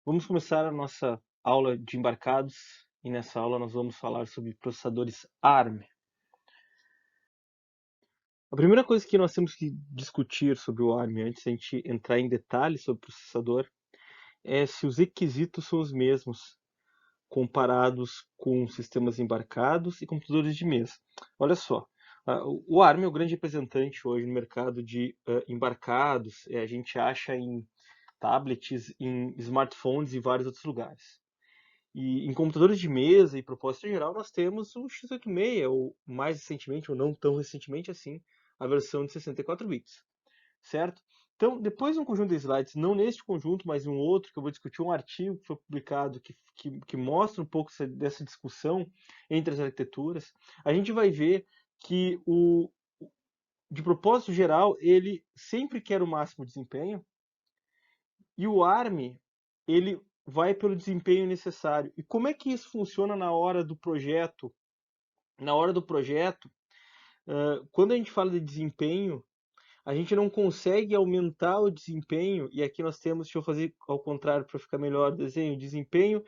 Vamos começar a nossa aula de embarcados e nessa aula nós vamos falar sobre processadores ARM. A primeira coisa que nós temos que discutir sobre o ARM antes de a gente entrar em detalhes sobre o processador é se os requisitos são os mesmos comparados com sistemas embarcados e computadores de mesa. Olha só, o ARM é o grande representante hoje no mercado de embarcados, a gente acha em tablets, em smartphones e vários outros lugares. E em computadores de mesa e propósito geral, nós temos o x86, ou mais recentemente, ou não tão recentemente assim, a versão de 64 bits, certo? Então, depois de um conjunto de slides, não neste conjunto, mas em um outro, que eu vou discutir um artigo que foi publicado que mostra um pouco dessa discussão entre as arquiteturas, a gente vai ver que de propósito geral, ele sempre quer o máximo desempenho, e o ARM, ele vai pelo desempenho necessário. E como é que isso funciona na hora do projeto? Na hora do projeto, quando a gente fala de desempenho, a gente não consegue aumentar o desempenho, e aqui nós temos, deixa eu fazer ao contrário para ficar melhor o desenho, desempenho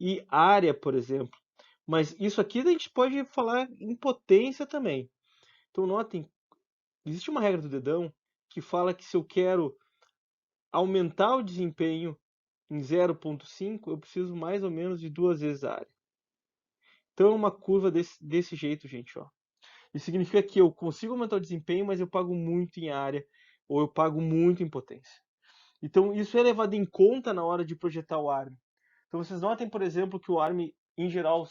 e área, por exemplo. Mas isso aqui a gente pode falar em potência também. Então notem, existe uma regra do dedão que fala que se eu quero aumentar o desempenho em 0,5, eu preciso mais ou menos de 2 vezes a área. Então é uma curva desse jeito, gente, ó. Isso significa que eu consigo aumentar o desempenho, mas eu pago muito em área, ou eu pago muito em potência. Então isso é levado em conta na hora de projetar o ARM. Então vocês notem, por exemplo, que o ARM, em geral,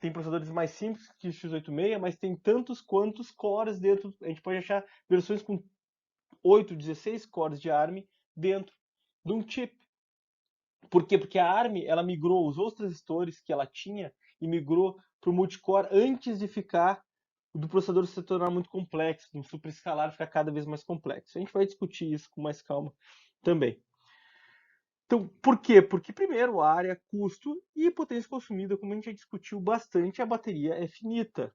tem processadores mais simples que o x86, mas tem tantos quantos cores dentro. A gente pode achar versões com 8, 16 cores de ARM dentro de um chip. Por quê? Porque a ARM ela migrou, usou os transistores que ela tinha e migrou para o multicore antes de ficar do processador se tornar muito complexo, do superescalar ficar cada vez mais complexo. A gente vai discutir isso com mais calma também. Então, por quê? Porque primeiro, área, custo e potência consumida, como a gente já discutiu bastante, a bateria é finita.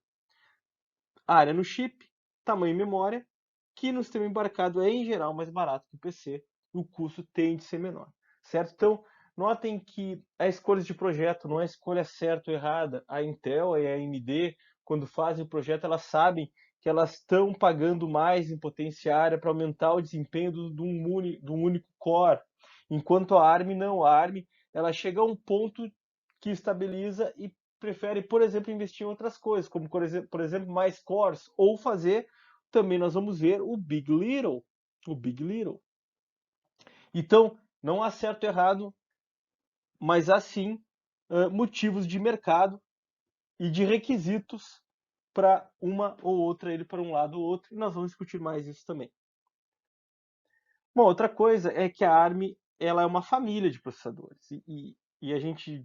Área no chip, tamanho e memória, que no sistema embarcado é em geral mais barato que o PC, e o custo tende a ser menor, certo? Então, notem que a escolha de projeto não é escolha certa ou errada. A Intel e a AMD, quando fazem o projeto, elas sabem que elas estão pagando mais em potência área para aumentar o desempenho de um único core, enquanto a ARM não. A ARM ela chega a um ponto que estabiliza e prefere, por exemplo, investir em outras coisas, como por exemplo mais cores, ou fazer, também nós vamos ver o Big Little, o Big Little. Então, não há certo ou errado, mas há sim motivos de mercado e de requisitos para uma ou outra, ele para um lado ou outro, e nós vamos discutir mais isso também. Uma outra coisa é que a ARM ela é uma família de processadores, e a gente,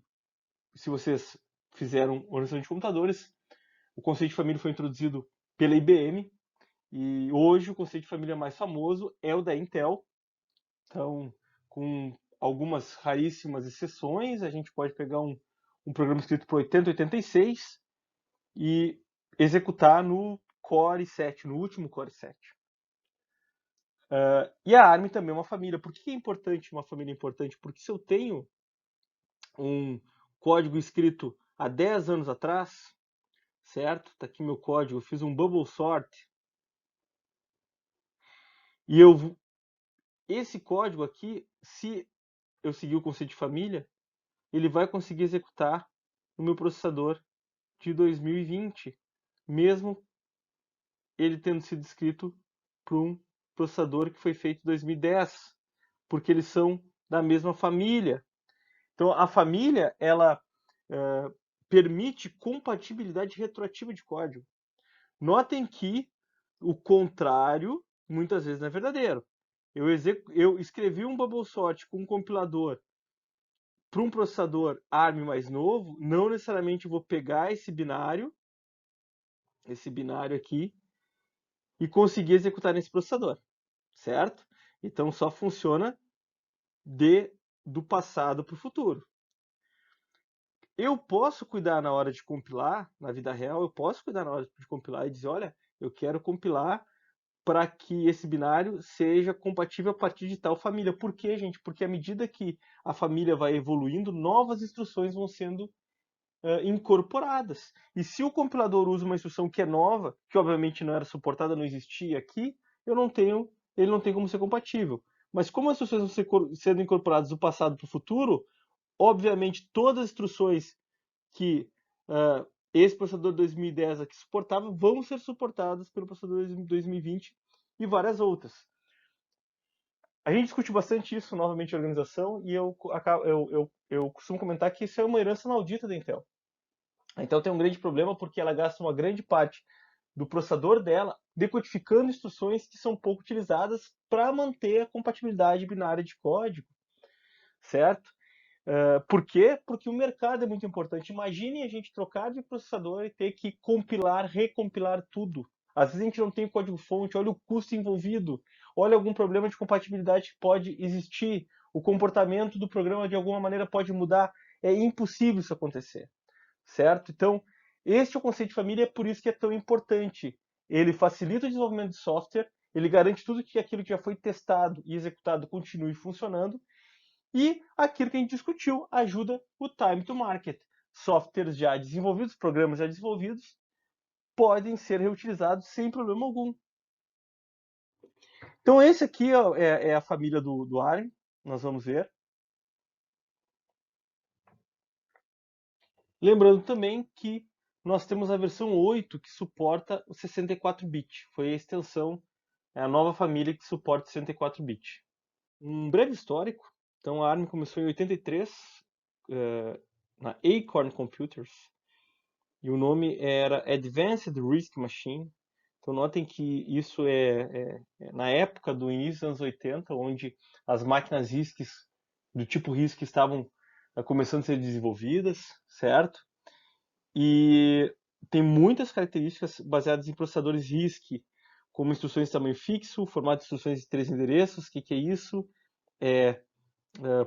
se vocês fizeram organização de computadores, o conceito de família foi introduzido pela IBM e hoje o conceito de família mais famoso é o da Intel. Então, com algumas raríssimas exceções, a gente pode pegar um programa escrito para 8086 e executar no Core 7, no último Core 7. E a ARM também é uma família. Por que é importante uma família importante? Porque se eu tenho um código escrito há 10 anos atrás, certo? Está aqui meu código, eu fiz um bubble sort, e esse código aqui, se eu seguir o conceito de família, ele vai conseguir executar no meu processador de 2020, mesmo ele tendo sido escrito para um processador que foi feito em 2010, porque eles são da mesma família. Então, a família, ela permite compatibilidade retroativa de código. Notem que o contrário muitas vezes não é verdadeiro. Eu escrevi um bubble sort com um compilador para um processador ARM mais novo, não necessariamente vou pegar esse binário aqui, e conseguir executar nesse processador, certo? Então só funciona do passado para o futuro. Eu posso cuidar na hora de compilar, na vida real, eu posso cuidar na hora de compilar e dizer, olha, eu quero compilar para que esse binário seja compatível a partir de tal família. Por quê, gente? Porque à medida que a família vai evoluindo, novas instruções vão sendo incorporadas. E se o compilador usa uma instrução que é nova, que obviamente não era suportada, não existia aqui, ele não tem como ser compatível. Mas como as instruções vão sendo incorporadas do passado para o futuro, obviamente todas as instruções que esse processador 2010 aqui suportava vão ser suportadas pelo processador 2020 e várias outras. A gente discute bastante isso novamente em organização e eu costumo comentar que isso é uma herança maldita da Intel. A Intel tem um grande problema porque ela gasta uma grande parte do processador dela decodificando instruções que são pouco utilizadas para manter a compatibilidade binária de código, certo? Por quê? Porque o mercado é muito importante. Imagine a gente trocar de processador e ter que compilar, recompilar tudo. Às vezes a gente não tem código-fonte, olha o custo envolvido, olha algum problema de compatibilidade que pode existir, o comportamento do programa de alguma maneira pode mudar. É impossível isso acontecer, certo? Então, este é o conceito de família, é por isso que é tão importante. Ele facilita o desenvolvimento de software, ele garante tudo que aquilo que já foi testado e executado continue funcionando, e aquilo que a gente discutiu ajuda o time to market. Softwares já desenvolvidos, programas já desenvolvidos, podem ser reutilizados sem problema algum. Então, esse aqui é a família do ARM, nós vamos ver. Lembrando também que nós temos a versão 8 que suporta o 64-bit. Foi a extensão, é a nova família que suporta 64-bit. Um breve histórico. Então, a ARM começou em 83, na Acorn Computers, e o nome era Advanced RISC Machine. Então notem que isso é na época do início dos anos 80, onde as máquinas RISC do tipo RISC estavam começando a ser desenvolvidas, certo? E tem muitas características baseadas em processadores RISC, como instruções de tamanho fixo, formato de instruções de 3 endereços. O que é isso?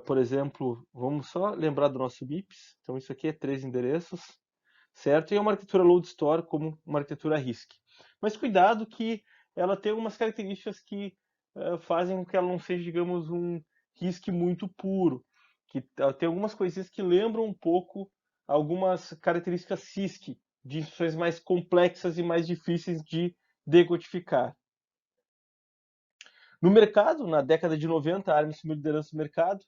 Por exemplo, vamos só lembrar do nosso MIPS. Então isso aqui é 3 endereços, certo? E é uma arquitetura load store como uma arquitetura RISC. Mas cuidado que ela tem algumas características que fazem com que ela não seja, digamos, um RISC muito puro. Que tem algumas coisinhas que lembram um pouco algumas características CISC, de instruções mais complexas e mais difíceis de decodificar. No mercado, na década de 90, a ARM assumiu liderança do mercado,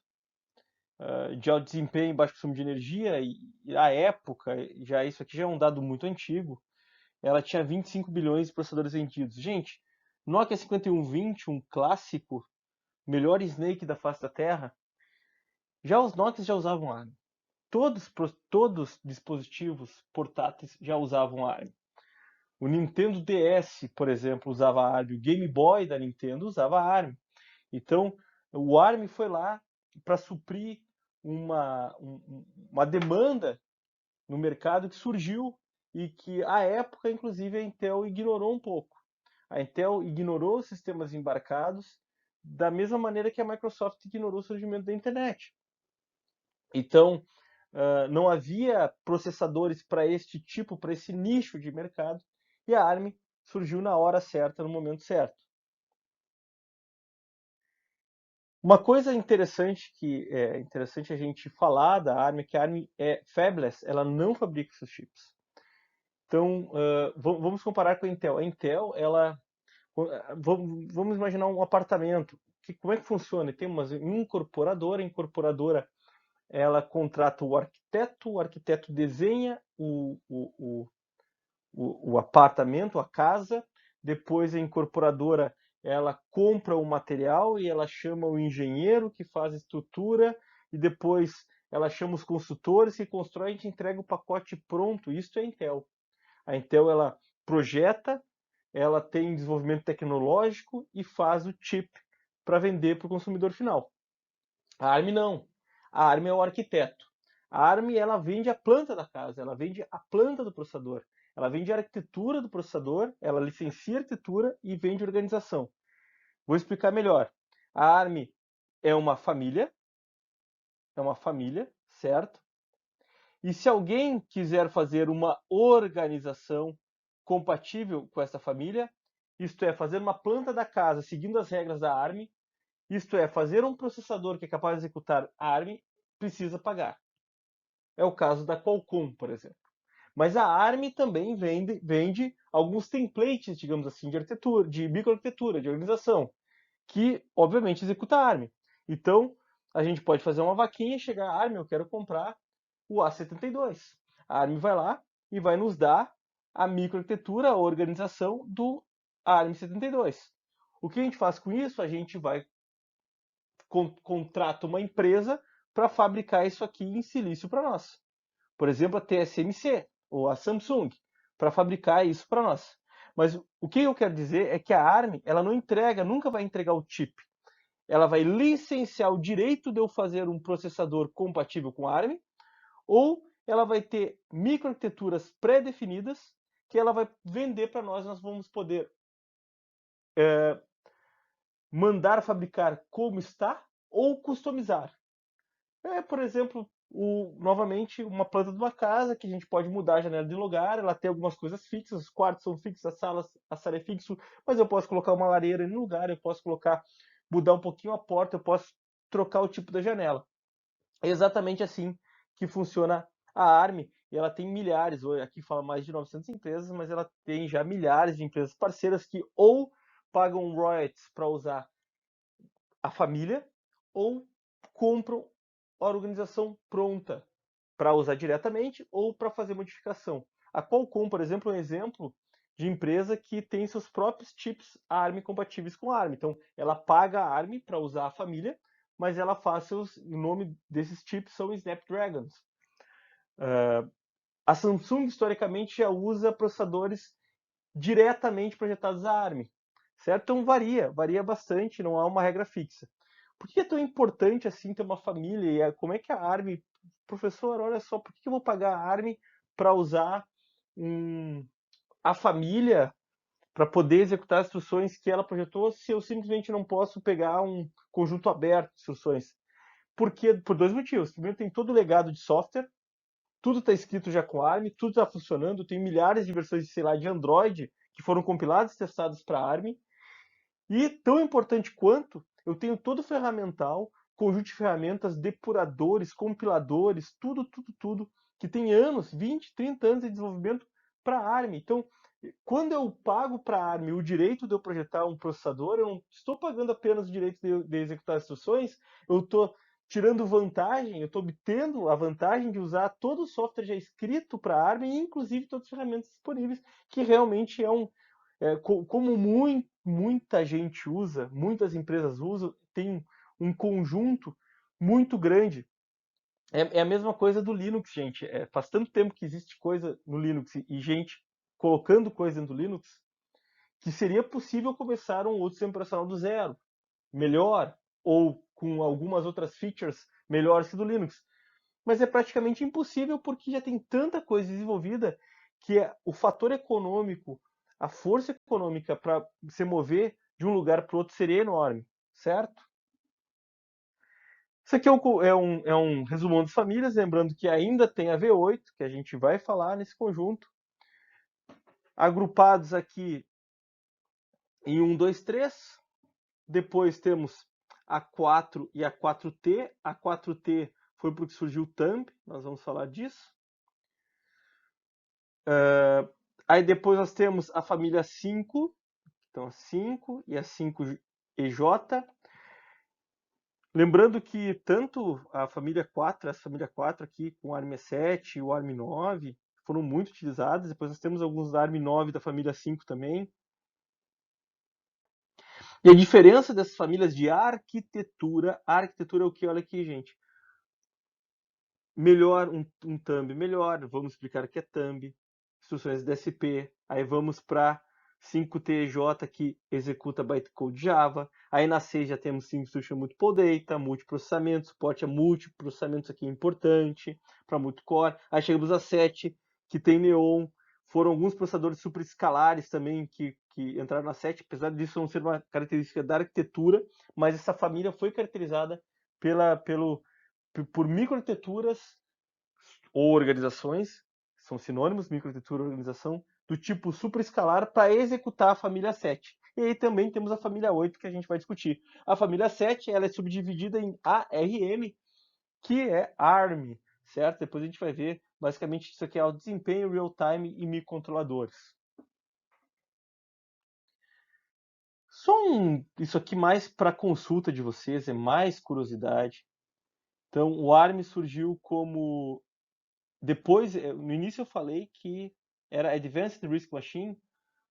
de alto desempenho e baixo consumo de energia, e à época, já isso aqui já é um dado muito antigo, ela tinha 25 bilhões de processadores vendidos. Gente, Nokia 5120, um clássico, melhor Snake da face da Terra, já os Nokias já usavam ARM. Todos os dispositivos portáteis já usavam ARM. O Nintendo DS, por exemplo, usava ARM. O Game Boy da Nintendo usava ARM. Então, o ARM foi lá para suprir uma demanda no mercado que surgiu e que, à época, inclusive, a Intel ignorou um pouco. A Intel ignorou os sistemas embarcados da mesma maneira que a Microsoft ignorou o surgimento da internet. Então, não havia processadores para este tipo, para esse nicho de mercado, e a ARM surgiu na hora certa, no momento certo. Uma coisa interessante que é interessante a gente falar da ARM é que a ARM é fabless, ela não fabrica seus chips. Então, vamos comparar com a Intel. A Intel, vamos imaginar um apartamento. Como é que funciona? Tem uma incorporadora, a incorporadora ela contrata o arquiteto desenha o apartamento, a casa, depois a incorporadora ela compra o material e ela chama o engenheiro que faz a estrutura e depois ela chama os consultores que constroem e entrega o pacote pronto. Isso é a Intel. A Intel ela projeta, ela tem desenvolvimento tecnológico e faz o chip para vender para o consumidor final. A ARM não. A ARM é o arquiteto. A ARM ela vende a planta da casa, ela vende a planta do processador, ela vende a arquitetura do processador, ela licencia a arquitetura e vende a organização. Vou explicar melhor. A ARM é uma família, certo? E se alguém quiser fazer uma organização compatível com essa família, isto é, fazer uma planta da casa seguindo as regras da ARM, isto é, fazer um processador que é capaz de executar ARM, precisa pagar. É o caso da Qualcomm, por exemplo. Mas a ARM também vende alguns templates, digamos assim, de arquitetura, de microarquitetura, de organização, que obviamente executa ARM. Então, a gente pode fazer uma vaquinha e chegar a ARM, eu quero comprar o A72. A ARM vai lá e vai nos dar a microarquitetura, a organização do ARM72. O que a gente faz com isso? A gente vai contrata uma empresa para fabricar isso aqui em silício para nós. Por exemplo, a TSMC ou a Samsung, para fabricar isso para nós. Mas o que eu quero dizer é que a ARM, ela não entrega, nunca vai entregar o chip. Ela vai licenciar o direito de eu fazer um processador compatível com a ARM, ou ela vai ter microarquiteturas pré-definidas que ela vai vender para nós, nós vamos poder mandar fabricar como está ou customizar. Por exemplo, novamente, uma planta de uma casa que a gente pode mudar a janela de lugar, ela tem algumas coisas fixas, os quartos são fixos, a sala é fixo, mas eu posso colocar uma lareira no lugar, eu posso mudar um pouquinho a porta, eu posso trocar o tipo da janela. É exatamente assim que funciona a ARM, e ela tem milhares, aqui fala mais de 900 empresas, mas ela tem já milhares de empresas parceiras que ou pagam royalties para usar a família, ou compram a organização pronta para usar diretamente ou para fazer modificação. A Qualcomm, por exemplo, é um exemplo de empresa que tem seus próprios chips ARM compatíveis com a ARM. Então, ela paga a ARM para usar a família, mas ela faz o nome desses chips são Snapdragons. A Samsung, historicamente, já usa processadores diretamente projetados a ARM, certo? Então varia bastante, não há uma regra fixa. Por que é tão importante assim ter uma família? E como é que a ARM, professor, olha só, por que eu vou pagar a ARM para usar a família para poder executar as instruções que ela projetou se eu simplesmente não posso pegar um conjunto aberto de instruções? Por dois motivos. Primeiro, tem todo o legado de software, tudo está escrito já com ARM, tudo está funcionando, tem milhares de versões, sei lá, de Android que foram compiladas e testadas para ARM. E tão importante quanto, eu tenho todo o ferramental, conjunto de ferramentas, depuradores, compiladores, tudo, que tem anos, 20, 30 anos de desenvolvimento para ARM. Então, quando eu pago para a ARM o direito de eu projetar um processador, eu não estou pagando apenas o direito de executar instruções, eu estou tirando vantagem, eu estou obtendo a vantagem de usar todo o software já escrito para a ARM, inclusive todas as ferramentas disponíveis, que realmente como muita gente usa, muitas empresas usam, tem um conjunto muito grande. É a mesma coisa do Linux, gente. Faz tanto tempo que existe coisa no Linux e gente colocando coisa dentro do Linux que seria possível começar um outro sistema operacional do zero, melhor, ou com algumas outras features melhores que do Linux. Mas é praticamente impossível porque já tem tanta coisa desenvolvida que o fator econômico, a força econômica para se mover de um lugar para o outro seria enorme, certo? Isso aqui é um resumão das famílias, lembrando que ainda tem a V8, que a gente vai falar nesse conjunto. Agrupados aqui em 1, 2, 3. Depois temos a 4 e a 4T. A 4T foi porque surgiu o Thumb, nós vamos falar disso. Aí depois nós temos a família 5, então a 5 e a 5EJ. Lembrando que tanto a família 4, essa família 4 aqui, com o ARM7 e o ARM9, foram muito utilizadas. Depois nós temos alguns da ARM9 da família 5 também. E a diferença dessas famílias de arquitetura, a arquitetura é o que? Olha aqui, gente. Melhor, um thumb melhor, vamos explicar o que é thumb, instruções DSP, aí vamos para 5TJ que executa bytecode Java, aí na C já temos Single Instruction Multiple Data, multiprocessamento, suporte a multiprocessamentos aqui é importante, para multicore, aí chegamos a 7, que tem Neon, foram alguns processadores super escalares também que entraram na 7, apesar disso não ser uma característica da arquitetura, mas essa família foi caracterizada por microarquiteturas ou organizações, são sinônimos, microarquitetura e organização, do tipo superescalar para executar a família 7. E aí também temos a família 8 que a gente vai discutir. A família 7 ela é subdividida em ARM, que é ARM, certo? Depois a gente vai ver, basicamente, isso aqui é o desempenho real-time e microcontroladores. Isso aqui mais para consulta de vocês, é mais curiosidade. Então, o ARM surgiu como... Depois, no início eu falei que era Advanced RISC Machine,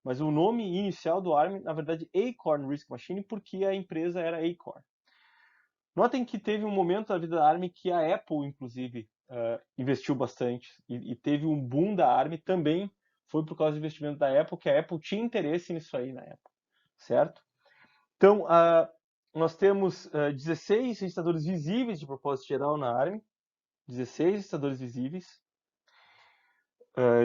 mas o nome inicial do ARM, na verdade, Acorn RISC Machine, porque a empresa era Acorn. Notem que teve um momento na vida da ARM que a Apple, inclusive, investiu bastante e teve um boom da ARM também foi por causa do investimento da Apple, que a Apple tinha interesse nisso aí na época, certo? Então, nós temos 16 registradores visíveis de propósito geral na ARM, 16 registradores visíveis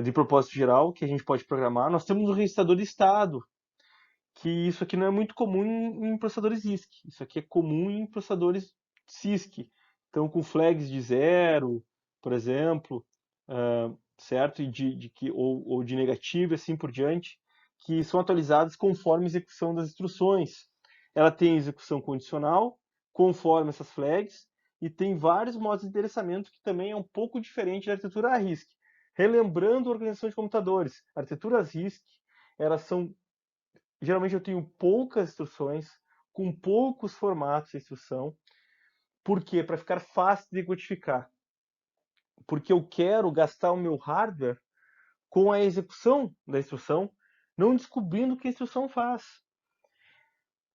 de propósito geral que a gente pode programar. Nós temos um registrador de estado, que isso aqui não é muito comum em processadores RISC. Isso aqui é comum em processadores CISC. Então, com flags de 0, por exemplo, certo? E ou de negativo e assim por diante, que são atualizadas conforme a execução das instruções. Ela tem execução condicional, conforme essas flags, e tem vários modos de endereçamento que também é um pouco diferente da arquitetura RISC. Relembrando a organização de computadores, arquiteturas RISC, elas são geralmente eu tenho poucas instruções, com poucos formatos de instrução. Por quê? Para ficar fácil de decodificar. Porque eu quero gastar o meu hardware com a execução da instrução, não descobrindo o que a instrução faz.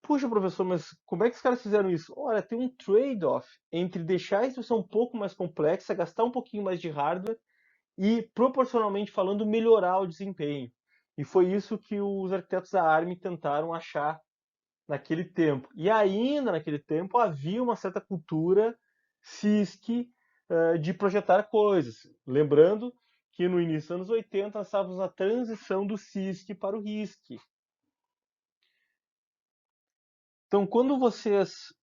Puxa, professor, mas como é que os caras fizeram isso? Olha, tem um trade-off entre deixar a instrução um pouco mais complexa, gastar um pouquinho mais de hardware e, proporcionalmente falando, melhorar o desempenho. E foi isso que os arquitetos da ARM tentaram achar naquele tempo. E ainda naquele tempo havia uma certa cultura CISC de projetar coisas. Lembrando que no início dos anos 80 nós estávamos na transição do CISC para o RISC. Então, quando vocês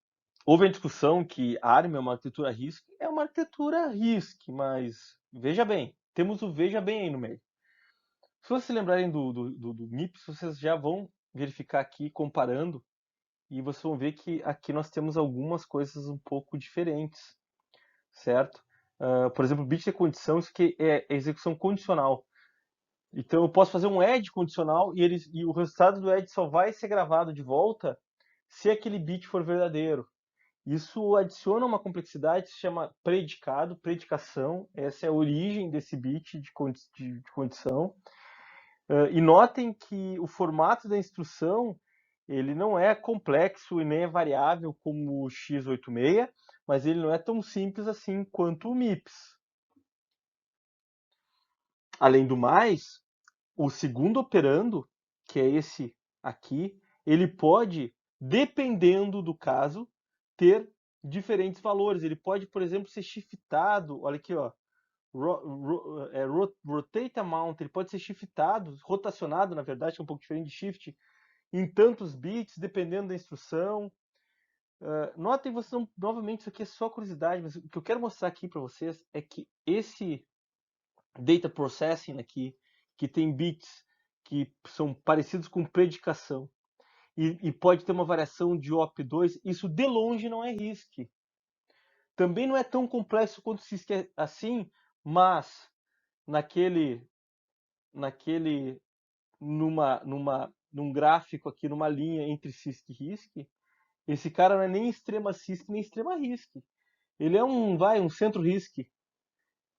ouvem a discussão que ARM é uma arquitetura RISC, é uma arquitetura RISC, mas veja bem, temos o veja bem aí no meio. Se vocês se lembrarem do MIPS, vocês já vão verificar aqui, comparando, e vocês vão ver que aqui nós temos algumas coisas um pouco diferentes, certo? Por exemplo, bit de condição, isso aqui é execução condicional. Então eu posso fazer um add condicional e o resultado do add só vai ser gravado de volta se aquele bit for verdadeiro. Isso adiciona uma complexidade que se chama predicado, predicação. Essa é a origem desse bit de condição. E notem que o formato da instrução ele não é complexo e nem é variável como o x86, mas ele não é tão simples assim quanto o MIPS. Além do mais, o segundo operando, que é esse aqui, ele pode, dependendo do caso, ter diferentes valores. Ele pode, por exemplo, ser shiftado, olha aqui, ó, rotate amount, ele pode ser shiftado, rotacionado, na verdade, que é um pouco diferente de shift, em tantos bits, dependendo da instrução. Notem, vocês novamente, isso aqui é só curiosidade, mas o que eu quero mostrar aqui para vocês é que esse data processing aqui, que tem bits que são parecidos com predicação, e pode ter uma variação de OP2, isso de longe não é RISC. Também não é tão complexo quanto o CISC é assim, mas num gráfico aqui, numa linha entre CISC e RISC, esse cara não é nem extrema CISC nem extrema RISC. Ele é um centro RISC,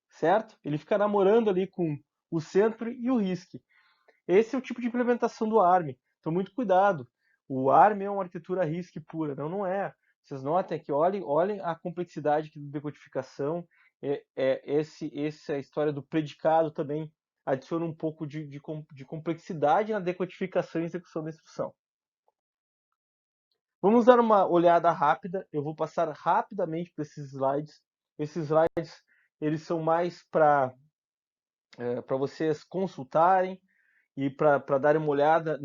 certo? Ele fica namorando ali com o centro e o RISC. Esse é o tipo de implementação do ARM. Então, muito cuidado. O ARM é uma arquitetura RISC pura. Não, não é. Vocês notem aqui, olhem a complexidade aqui da decodificação. Essa história do predicado também adiciona um pouco de complexidade na decodificação e execução da instrução. Vamos dar uma olhada rápida. Eu vou passar rapidamente por esses slides. Esses slides eles são mais para vocês consultarem e para darem uma olhada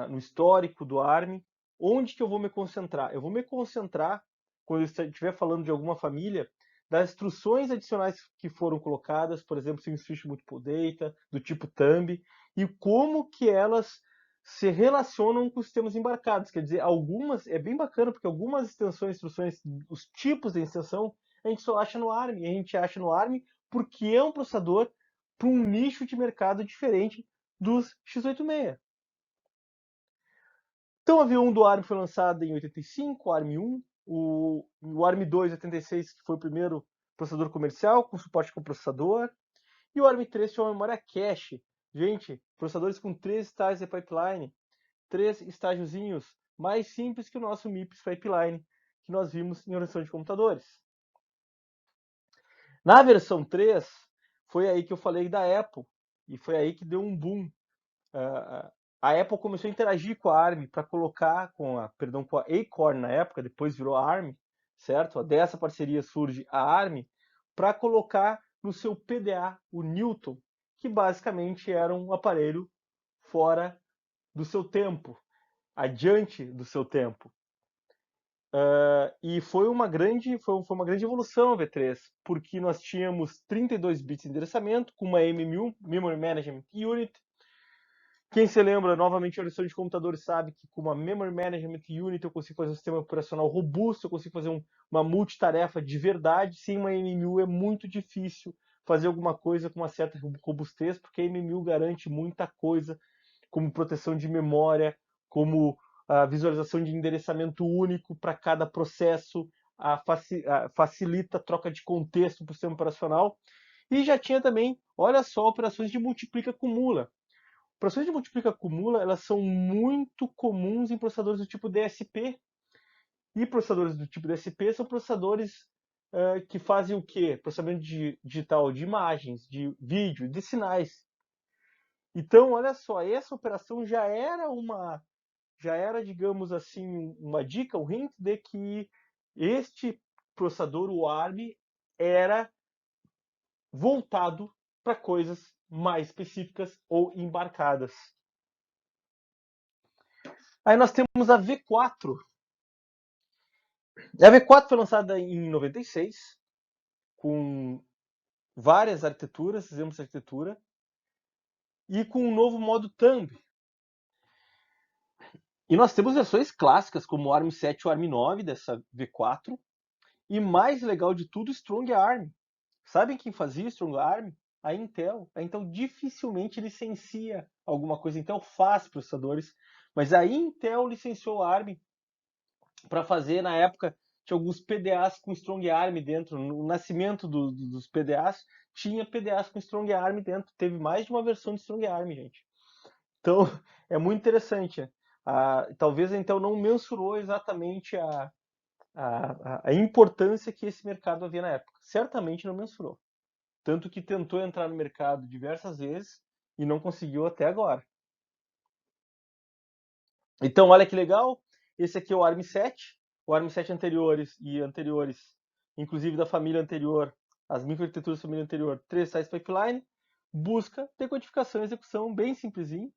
no histórico do ARM. Onde que eu vou me concentrar? Eu vou me concentrar, quando eu estiver falando de alguma família, das instruções adicionais que foram colocadas, por exemplo, Switch Multiple Data, do tipo thumb, e como que elas se relacionam com os sistemas embarcados. Quer dizer, algumas, é bem bacana, porque algumas extensões, instruções, os tipos de extensão, a gente só acha no ARM, e a gente acha no ARM porque é um processador para um nicho de mercado diferente dos x86. Então, o avião do ARM foi lançado em 85, o ARM 1, o ARM 2 em 86, que foi o primeiro processador comercial com suporte com processador, e o ARM 3 tinha uma memória cache. Gente, processadores com 3 estágios de pipeline, 3 estágiozinhos, mais simples que o nosso MIPS pipeline, que nós vimos em orientação de computadores. Na versão 3, foi aí que eu falei da Apple, e foi aí que deu um boom. A Apple começou a interagir com a ARM para colocar com a Acorn na época, depois virou a ARM, certo? Dessa parceria surge a ARM para colocar no seu PDA o Newton, que basicamente era um aparelho fora do seu tempo, adiante do seu tempo. E foi uma grande evolução a V3, porque nós tínhamos 32 bits de endereçamento com uma MMU, Memory Management Unit. Quem se lembra, novamente, a lição de computadores sabe que com uma Memory Management Unit eu consigo fazer um sistema operacional robusto, eu consigo fazer uma multitarefa de verdade. Sem uma MMU é muito difícil fazer alguma coisa com uma certa robustez, porque a MMU garante muita coisa, como proteção de memória, como a visualização de endereçamento único para cada processo, facilita a troca de contexto para o sistema operacional. E já tinha também, olha só, operações de multiplica-acumula. Operações de multiplica-acumula, elas são muito comuns em processadores do tipo DSP. E processadores do tipo DSP são processadores que fazem o quê? Processamento digital de imagens, de vídeo, de sinais. Então, olha só, essa operação já era, digamos assim, uma dica, um hint de que este processador, o ARM, era voltado para coisas mais específicas ou embarcadas. Aí nós temos a V4. A V4 foi lançada em 96, com várias arquiteturas, exemplos de arquitetura, e com um novo modo thumb. E nós temos versões clássicas, como o ARM7 e o ARM9 dessa V4, e mais legal de tudo, Strong ARM. Sabem quem fazia Strong ARM? A Intel. A Intel dificilmente licencia alguma coisa. A Intel faz processadores, mas a Intel licenciou o ARM para fazer, na época, tinha alguns PDAs com Strong ARM dentro. No nascimento dos PDAs, tinha PDAs com Strong ARM dentro. Teve mais de uma versão de Strong ARM, gente. Então, é muito interessante. Talvez a Intel não mensurou exatamente a importância que esse mercado havia na época. Certamente não mensurou. Tanto que tentou entrar no mercado diversas vezes e não conseguiu até agora. Então, olha que legal. Esse aqui é o ARM7. O ARM7 anteriores, inclusive da família anterior, as microarquiteturas da família anterior, 3 size pipeline, busca decodificação e execução bem simplesinho.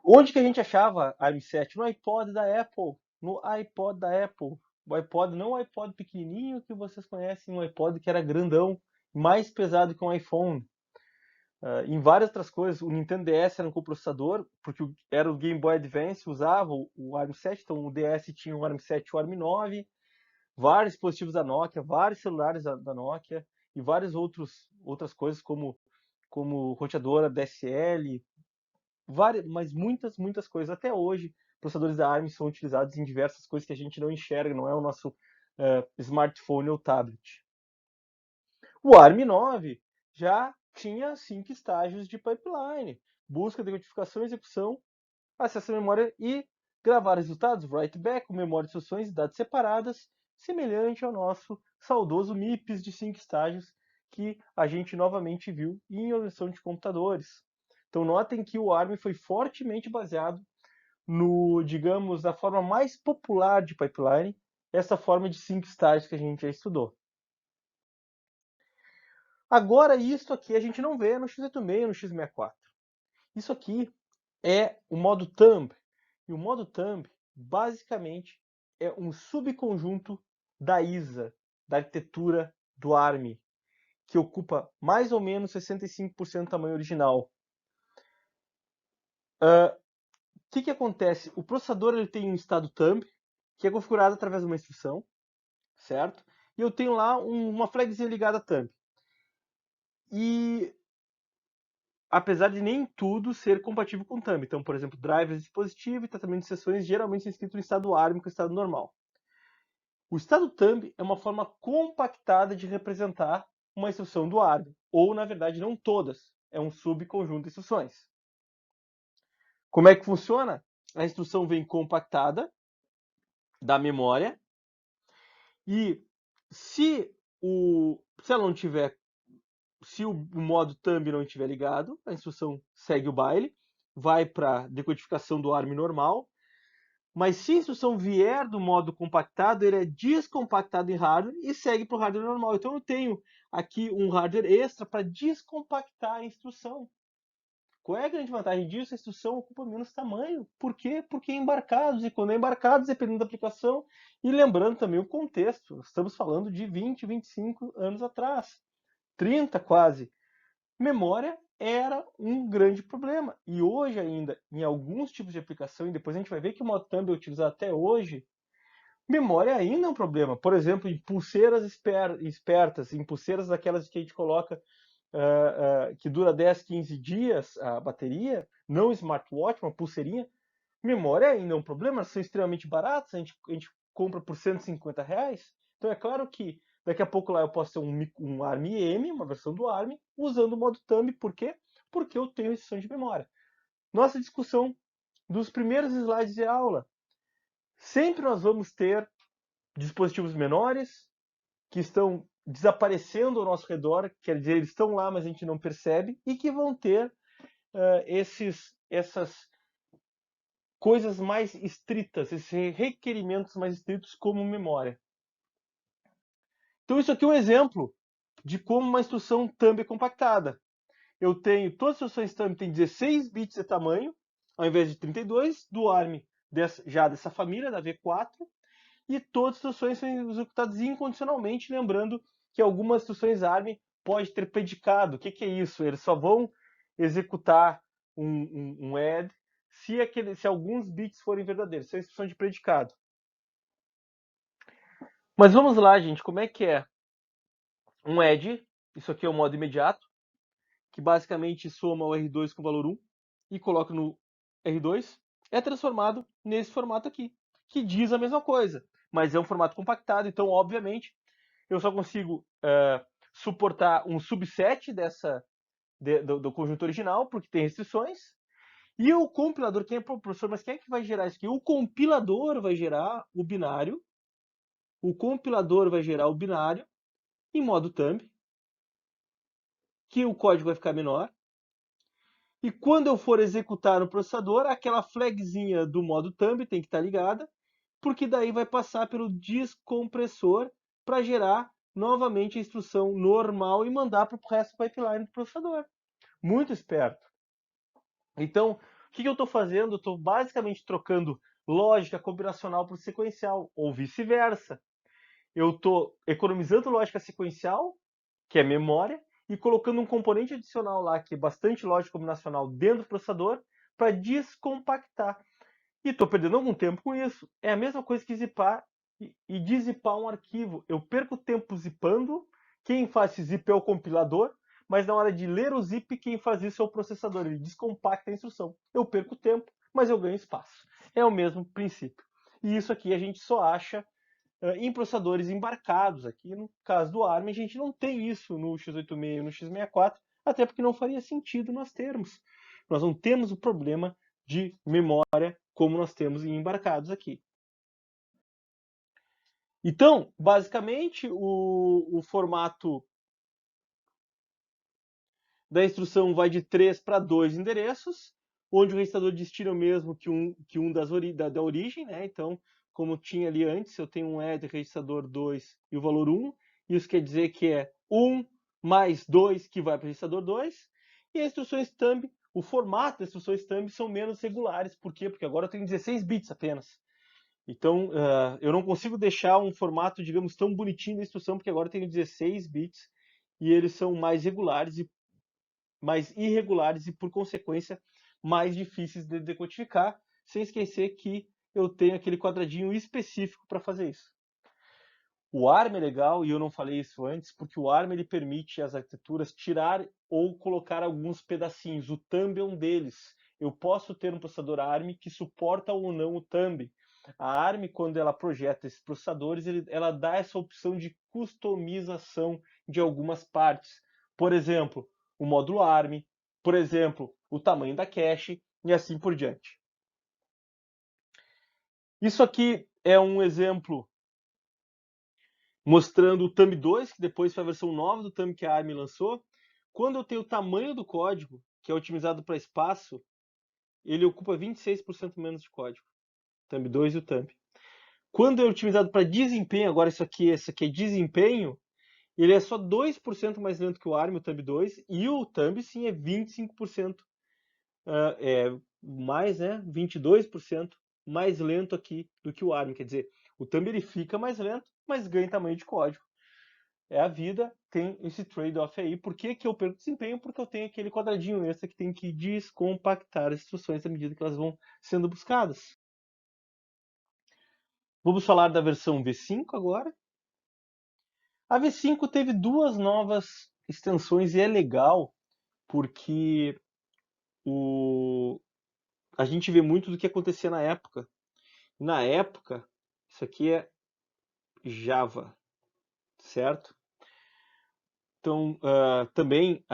Onde que a gente achava ARM7? No iPod da Apple. No iPod da Apple. O iPod, não o iPod pequenininho que vocês conhecem, um iPod que era grandão, mais pesado que um iPhone. Em várias outras coisas, o Nintendo DS era um coprocessador, porque era o Game Boy Advance, usava o ARM7, então o DS tinha o ARM7 e o ARM9, vários dispositivos da Nokia, vários celulares da Nokia, e várias outras coisas, como roteadora DSL, mas muitas coisas. Até hoje, processadores da ARM são utilizados em diversas coisas que a gente não enxerga, não é o nosso smartphone ou tablet. O ARM9 já tinha 5 estágios de pipeline: busca, decodificação, execução, acesso à memória e gravar resultados, write back, memória de instruções e dados separadas, semelhante ao nosso saudoso MIPS de 5 estágios que a gente novamente viu em orientação de computadores. Então notem que o ARM foi fortemente baseado digamos, na forma mais popular de pipeline, essa forma de 5 estágios que a gente já estudou. Agora, isso aqui a gente não vê no x86 e no x64. Isso aqui é o modo thumb. E o modo thumb, basicamente, é um subconjunto da ISA. da arquitetura do ARM, que ocupa mais ou menos 65% do tamanho original. O que acontece? O processador ele tem um estado thumb, que é configurado através de uma instrução, certo? E eu tenho lá uma flagzinha ligada a thumb. E apesar de nem tudo ser compatível com thumb. Então, por exemplo, drivers de dispositivo e tratamento de sessões geralmente são escritos no estado ARM com o estado normal. O estado thumb é uma forma compactada de representar uma instrução do ARM, ou na verdade não todas, é um subconjunto de instruções. Como é que funciona? A instrução vem compactada da memória e se ela não tiver, se o modo thumb não estiver ligado, a instrução segue o baile, vai para decodificação do ARM normal. Mas se a instrução vier do modo compactado, ele é descompactado em hardware e segue para o hardware normal. Então eu tenho aqui um hardware extra para descompactar a instrução. Qual é a grande vantagem disso? A instrução ocupa menos tamanho. Por quê? Porque é embarcados. E quando é embarcados, dependendo da aplicação, e lembrando também o contexto, estamos falando de 20, 25 anos atrás, 30 quase. Memória era um grande problema. E hoje ainda, em alguns tipos de aplicação, e depois a gente vai ver que o modo thumb é utilizado até hoje, memória ainda é um problema. Por exemplo, em pulseiras espertas, em pulseiras daquelas que a gente coloca, que dura 10, 15 dias a bateria, não smartwatch, uma pulseirinha, memória ainda é um problema, elas são extremamente baratas, a gente compra por R$150. Então é claro que daqui a pouco lá eu posso ter um ARM-M, uma versão do ARM, usando o modo thumb. Por quê? Porque eu tenho restrição de memória. Nossa discussão dos primeiros slides de aula. Sempre nós vamos ter dispositivos menores que estão desaparecendo ao nosso redor, quer dizer, eles estão lá, mas a gente não percebe, e que vão ter essas coisas mais estritas, esses requerimentos mais estritos como memória. Então isso aqui é um exemplo de como uma instrução thumb é compactada. Eu tenho, todas as instruções thumb têm 16 bits de tamanho, ao invés de 32, do ARM já dessa família, da V4, e todas as instruções são executadas incondicionalmente, lembrando que algumas instruções ARM podem ter predicado. O que é isso? Eles só vão executar um add se alguns bits forem verdadeiros. Isso é instrução de predicado. Mas vamos lá, gente. Como é que é? Um add, isso aqui é o modo imediato, que basicamente soma o R2 com o valor 1 e coloca no R2, é transformado nesse formato aqui, que diz a mesma coisa, mas é um formato compactado, então, obviamente, eu só consigo suportar um subset do conjunto original, porque tem restrições. E o compilador, quem é professor, mas quem é que vai gerar isso aqui? O compilador vai gerar o binário. O compilador vai gerar o binário em modo thumb, que o código vai ficar menor. E quando eu for executar no processador, aquela flagzinha do modo thumb tem que estar ligada, porque daí vai passar pelo descompressor para gerar novamente a instrução normal e mandar para o resto do pipeline do processador. Muito esperto. Então, o que eu estou fazendo? Eu estou basicamente trocando lógica combinacional por sequencial, ou vice-versa. Eu estou economizando lógica sequencial, que é memória, e colocando um componente adicional lá, que é bastante lógica combinacional dentro do processador, para descompactar. E estou perdendo algum tempo com isso. É a mesma coisa que zipar e dizipar um arquivo. Eu perco tempo zipando, quem faz esse zip é o compilador, mas na hora de ler o zip, quem faz isso é o processador. Ele descompacta a instrução. Eu perco tempo, mas eu ganho espaço. É o mesmo princípio. E isso aqui a gente só acha em processadores embarcados. Aqui no caso do ARM, a gente não tem isso no x86 e no x64, até porque não faria sentido nós termos. Nós não temos o problema de memória como nós temos em embarcados aqui. Então, basicamente, o formato da instrução vai de 3 para 2 endereços, onde o registrador destina o mesmo que um da origem, né? Então, como tinha ali antes, eu tenho um add registrador 2 e o valor 1, isso quer dizer que é 1 mais 2 que vai para o registrador 2, e as instruções thumb, o formato das instruções thumb são menos regulares. Por quê? Porque agora eu tenho 16 bits apenas. Então, eu não consigo deixar um formato, digamos, tão bonitinho da instrução, porque agora eu tenho 16 bits e eles são mais regulares e mais irregulares e, por consequência, mais difíceis de decodificar, sem esquecer que eu tenho aquele quadradinho específico para fazer isso. O ARM é legal, e eu não falei isso antes, porque o ARM ele permite às arquiteturas tirar ou colocar alguns pedacinhos. O thumb é um deles. Eu posso ter um processador ARM que suporta ou não o thumb. A ARM, quando ela projeta esses processadores, ela dá essa opção de customização de algumas partes. Por exemplo, o módulo ARM, por exemplo, o tamanho da cache e assim por diante. Isso aqui é um exemplo mostrando o Thumb 2, que depois foi a versão nova do Thumb que a ARM lançou. Quando eu tenho o tamanho do código, que é otimizado para espaço, ele ocupa 26% menos de código. Thumb 2 e o Thumb. Quando é otimizado para desempenho, agora isso aqui é desempenho, ele é só 2% mais lento que o ARM, o Thumb 2, e o Thumb sim é 25% mais, né, 22% mais lento aqui do que o ARM. Quer dizer, o Thumb ele fica mais lento, mas ganha em tamanho de código. É a vida, tem esse trade-off aí. Por que que eu perco desempenho? Porque eu tenho aquele quadradinho extra que tem que descompactar as instruções à medida que elas vão sendo buscadas. Vamos falar da versão V5 agora. A V5 teve duas novas extensões e é legal porque a gente vê muito do que acontecia na época. Na época, isso aqui é Java, certo? Então, também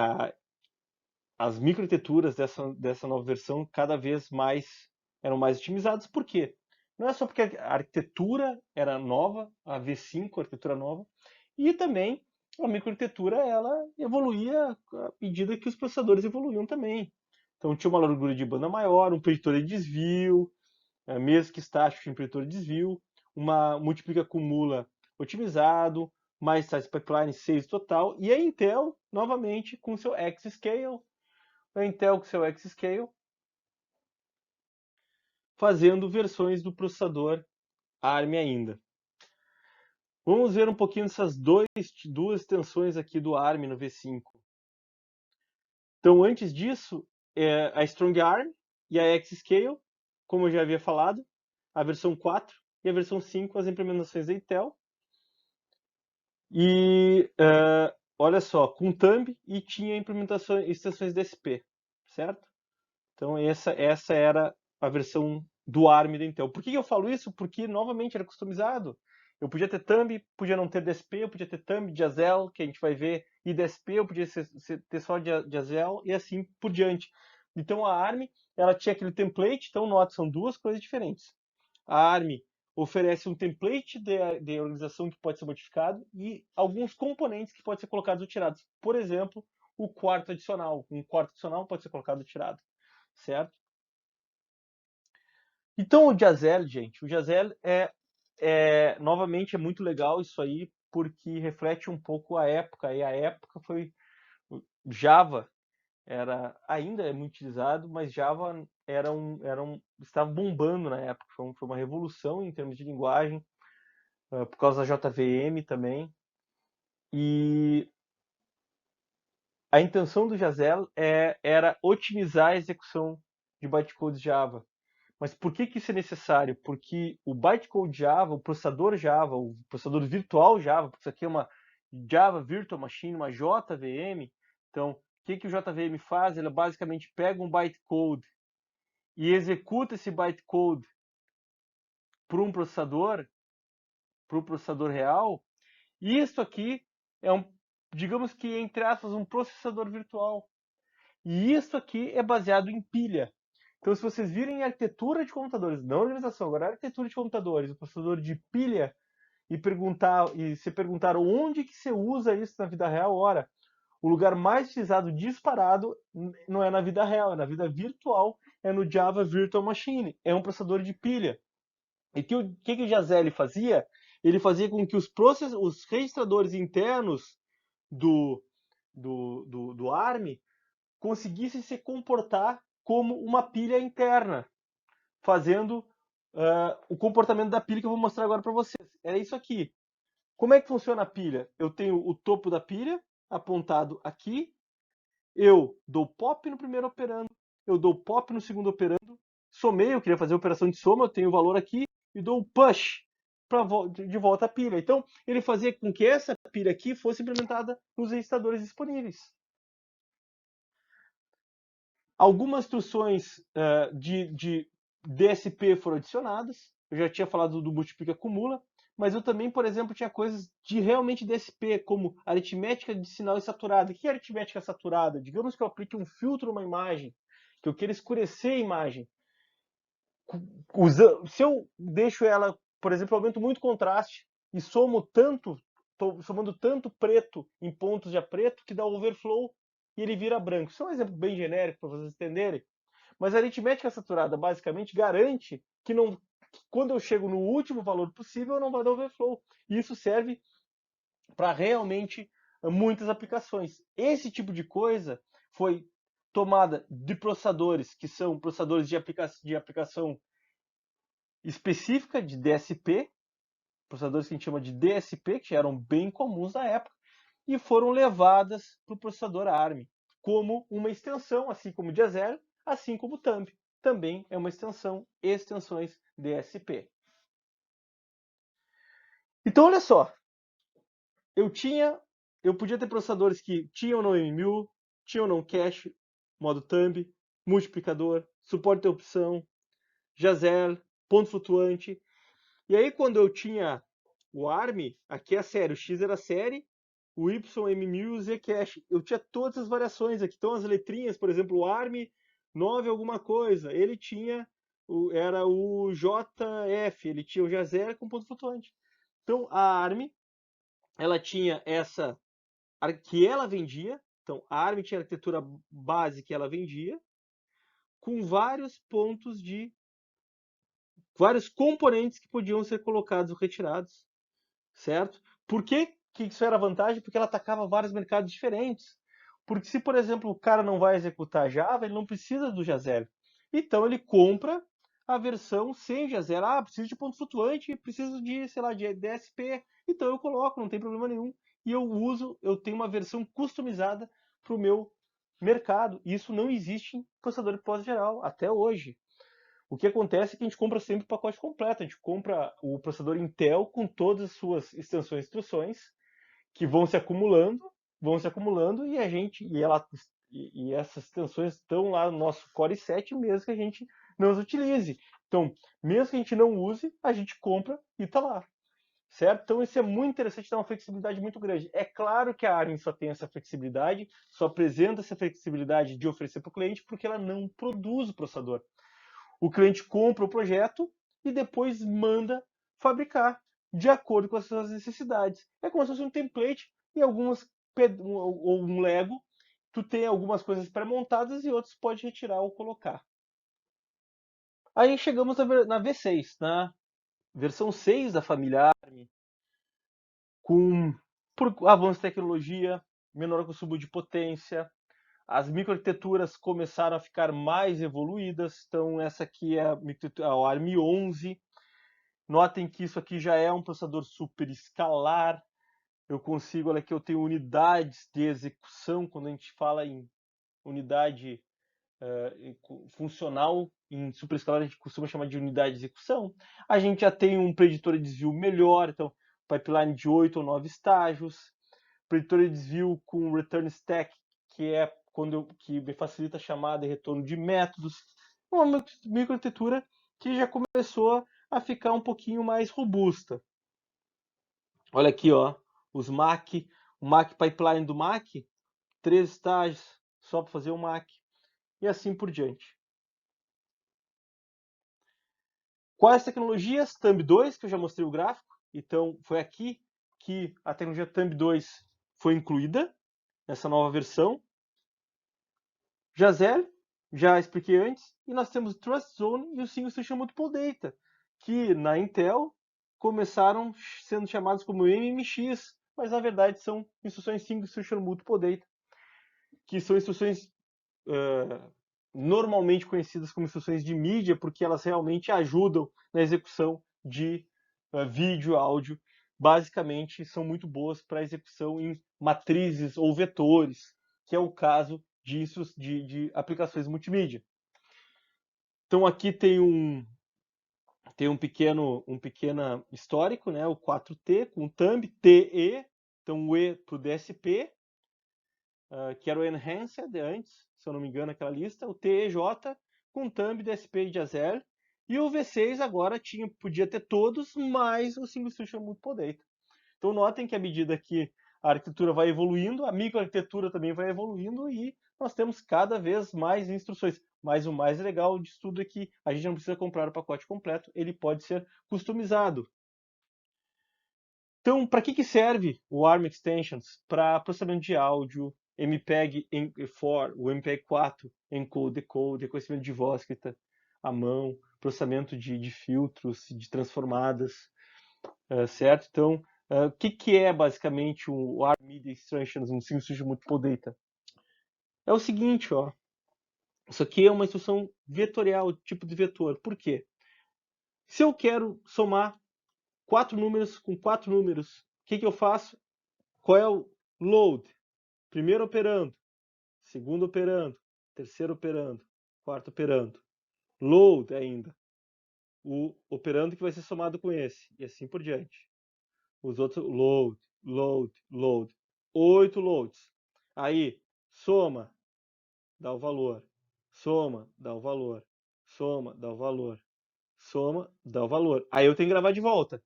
as microarquiteturas dessa nova versão cada vez mais eram mais otimizadas. Por quê? Não é só porque a arquitetura era nova, a V5, a arquitetura nova, e também a microarquitetura ela evoluía à medida que os processadores evoluíam também. Então tinha uma largura de banda maior, um preditor de desvio, mesmo que estático tinha um preditor de desvio, uma multiplica acumula otimizado, mais size pipeline 6 total, e a Intel, novamente, com seu X-Scale, a Intel com seu X-Scale, fazendo versões do processador ARM ainda. Vamos ver um pouquinho dessas duas extensões aqui do ARM no V5. Então, antes disso, a Strong ARM e a X-Scale, como eu já havia falado, a versão 4 e a versão 5, as implementações da Intel. E olha só, com thumb e tinha implementações, extensões DSP, certo? Então essa era a versão do ARM da Intel. Por que eu falo isso? Porque novamente era customizado. Eu podia ter thumb, podia não ter DSP, eu podia ter thumb, Jazel, que a gente vai ver, e DSP, eu podia ter só Jazel e assim por diante. Então a ARM, ela tinha aquele template, então nota, são duas coisas diferentes. A ARM oferece um template de organização que pode ser modificado e alguns componentes que podem ser colocados ou tirados. Por exemplo, o quarto adicional. Um quarto adicional pode ser colocado ou tirado, certo? Então o Jazel, gente, o Jazel novamente é muito legal isso aí, porque reflete um pouco a época, e a época foi Java ainda é muito utilizado, mas Java estava bombando na época, foi uma revolução em termos de linguagem, por causa da JVM também. E a intenção do Jazel era otimizar a execução de bytecodes Java. Mas por que isso é necessário? Porque o bytecode Java, o processador virtual Java, porque isso aqui é uma Java Virtual Machine, uma JVM. Então, o que o JVM faz? Ele basicamente pega um bytecode e executa esse bytecode para um processador real. E isso aqui é digamos que, entre aspas, um processador virtual. E isso aqui é baseado em pilha. Então, se vocês virem arquitetura de computadores, não organização, agora arquitetura de computadores, o processador de pilha, e se perguntar onde que você usa isso na vida real, ora, o lugar mais utilizado disparado não é na vida real, é na vida virtual, é no Java Virtual Machine, é um processador de pilha. E o que o Jazel fazia? Ele fazia com que os registradores internos do ARM conseguissem se comportar como uma pilha interna, fazendo o comportamento da pilha que eu vou mostrar agora para vocês. É isso aqui. Como é que funciona a pilha? Eu tenho o topo da pilha apontado aqui, eu dou pop no primeiro operando, eu dou pop no segundo operando, somei, eu queria fazer a operação de soma, eu tenho o valor aqui, e dou o push de volta à pilha. Então, ele fazia com que essa pilha aqui fosse implementada nos registradores disponíveis. Algumas instruções de DSP foram adicionadas. Eu já tinha falado do multiplica acumula, mas eu também, por exemplo, tinha coisas de realmente DSP, como aritmética de sinal insaturado. O que é aritmética saturada? Digamos que eu aplique um filtro numa imagem, que eu queira escurecer a imagem. Se eu deixo ela, por exemplo, aumento muito o contraste e somo tanto, estou somando tanto preto em pontos de a preto que dá overflow e ele vira branco. Isso é um exemplo bem genérico para vocês entenderem. Mas a aritmética saturada basicamente garante que quando eu chego no último valor possível, não vai dar overflow. E isso serve para realmente muitas aplicações. Esse tipo de coisa foi tomada de processadores que são processadores de aplicação específica de DSP, processadores que a gente chama de DSP, que eram bem comuns na época, e foram levadas para o processador ARM como uma extensão, assim como o Jazelle, assim como o Thumb. Também é uma extensões DSP. Então, olha só, eu podia ter processadores que tinham ou não MMU, tinham ou não cache, modo Thumb, multiplicador, suporte de opção, Jazelle, ponto flutuante. E aí, quando eu tinha o ARM, aqui é a série, o X era a série, o Y, MMU e o Zcash. Eu tinha todas as variações aqui. Então, as letrinhas, por exemplo, o ARM 9 alguma coisa, ele tinha, era o JF, ele tinha o Jazelle com ponto flutuante. Então, a ARM, ela tinha essa, que ela vendia, então a ARM tinha a arquitetura base que ela vendia, com vários pontos vários componentes que podiam ser colocados ou retirados, certo? Por que isso era vantagem? Porque ela atacava vários mercados diferentes. Porque se, por exemplo, o cara não vai executar Java, ele não precisa do Jazelle. Então ele compra a versão sem Jazelle. Ah, preciso de ponto flutuante, preciso de, sei lá, de DSP. Então eu coloco, não tem problema nenhum. E eu tenho uma versão customizada para o meu mercado. E isso não existe em processador de pós-geral, até hoje. O que acontece é que a gente compra sempre o pacote completo. A gente compra o processador Intel com todas as suas extensões e instruções que vão se acumulando e essas extensões estão lá no nosso Core i7 mesmo que a gente não as utilize. Então, mesmo que a gente não use, a gente compra e está lá. Certo? Então isso é muito interessante, dá uma flexibilidade muito grande. É claro que a ARM só tem essa flexibilidade, só apresenta essa flexibilidade de oferecer para o cliente porque ela não produz o processador. O cliente compra o projeto e depois manda fabricar de acordo com as suas necessidades. É como se fosse um template e ou um Lego. Tu tem algumas coisas pré-montadas e outras pode retirar ou colocar. Aí chegamos na V6, na versão 6 da família ARM, com por avanço de tecnologia, menor consumo de potência, as microarquiteturas começaram a ficar mais evoluídas. Então essa aqui é a ARM 11. Notem que isso aqui já é um processador super escalar. Eu consigo, olha aqui, eu tenho unidades de execução. Quando a gente fala em unidade funcional, em superescalar a gente costuma chamar de unidade de execução. A gente já tem um preditor de desvio melhor, então pipeline de 8 ou 9 estágios. Preditor de desvio com return stack, que é que me facilita a chamada e retorno de métodos. Uma microarquitetura que já começou a ficar um pouquinho mais robusta. Olha aqui, ó, o Mac pipeline do Mac, 3 estágios só para fazer o Mac e assim por diante. Quais tecnologias? Thumb 2, que eu já mostrei o gráfico. Então, foi aqui que a tecnologia Thumb 2 foi incluída nessa nova versão. Jazelle, já expliquei antes, e nós temos Trust Zone e o Single Instruction Multiple Data, que na Intel começaram sendo chamados como MMX, mas na verdade são instruções Single Instruction Multiple Data, que são instruções normalmente conhecidas como instruções de mídia, porque elas realmente ajudam na execução de vídeo, áudio. Basicamente, são muito boas para execução em matrizes ou vetores, que é o caso de aplicações multimídia. Então aqui tem um pequeno histórico, né? O 4T com thumb, TE, então o E para o DSP, que era o Enhanced antes, se eu não me engano, aquela lista, o TEJ com thumb, DSP e Jazelle, e o V6 agora podia ter todos, mais o Single Instruction Multiple Data. Então notem que à medida que a arquitetura vai evoluindo, a microarquitetura também vai evoluindo e nós temos cada vez mais instruções. Mas o mais legal disso tudo é que a gente não precisa comprar o pacote completo, ele pode ser customizado. Então, para que serve o ARM Extensions? Para processamento de áudio, MPEG-4, o MPEG-4, encode, decode, reconhecimento de voz escrita à mão, processamento de filtros, de transformadas, certo? Então, o que é basicamente o ARM Media Instructions, um Single Instruction Multiple Data? É o seguinte, ó. Isso aqui é uma instrução vetorial, tipo de vetor. Por quê? Se eu quero somar 4 números com 4 números, o que eu faço? Qual é o load? Primeiro operando, segundo operando, terceiro operando, quarto operando. Load ainda. O operando que vai ser somado com esse. E assim por diante. Os outros, load, load, load. 8 loads. Aí, soma, dá o valor. Soma, dá o valor. Soma, dá o valor. Soma, dá o valor. Aí eu tenho que gravar de volta.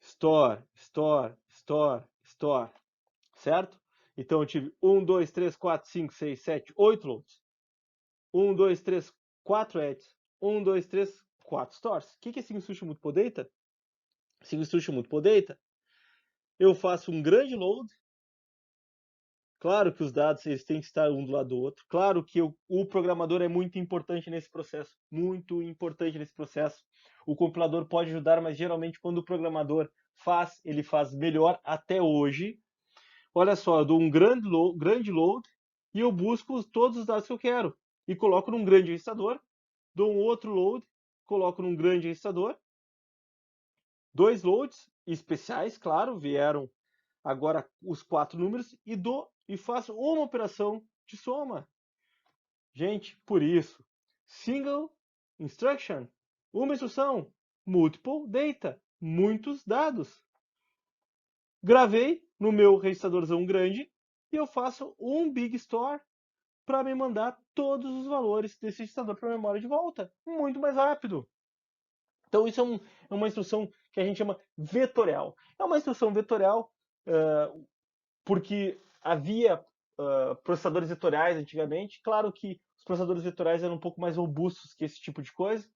Store, store, store, store. Certo? Então eu tive 1, 2, 3, 4, 5, 6, 7, 8 loads. 1, 2, 3, 4 adds. 1, 2, 3, 4 stores. O que é Single Instruction Multiple Data? Single Instruction Multiple Data, eu faço um grande load. Claro que os dados eles têm que estar um do lado do outro. Claro que o programador é muito importante nesse processo. Muito importante nesse processo. O compilador pode ajudar, mas geralmente quando o programador faz, ele faz melhor até hoje. Olha só, eu dou um grande load e eu busco todos os dados que eu quero. E coloco num grande registrador, dou um outro load, coloco num grande registrador. 2 loads especiais, claro, vieram agora os 4 números e faço uma operação de soma. Gente, por isso, single instruction, uma instrução, multiple data, muitos dados. Gravei no meu registradorzão grande e eu faço um big store para me mandar todos os valores desse registrador para a memória de volta. Muito mais rápido. Então isso é uma instrução que a gente chama vetorial. É uma instrução vetorial porque havia processadores vetoriais antigamente. Claro que os processadores vetoriais eram um pouco mais robustos que esse tipo de coisa.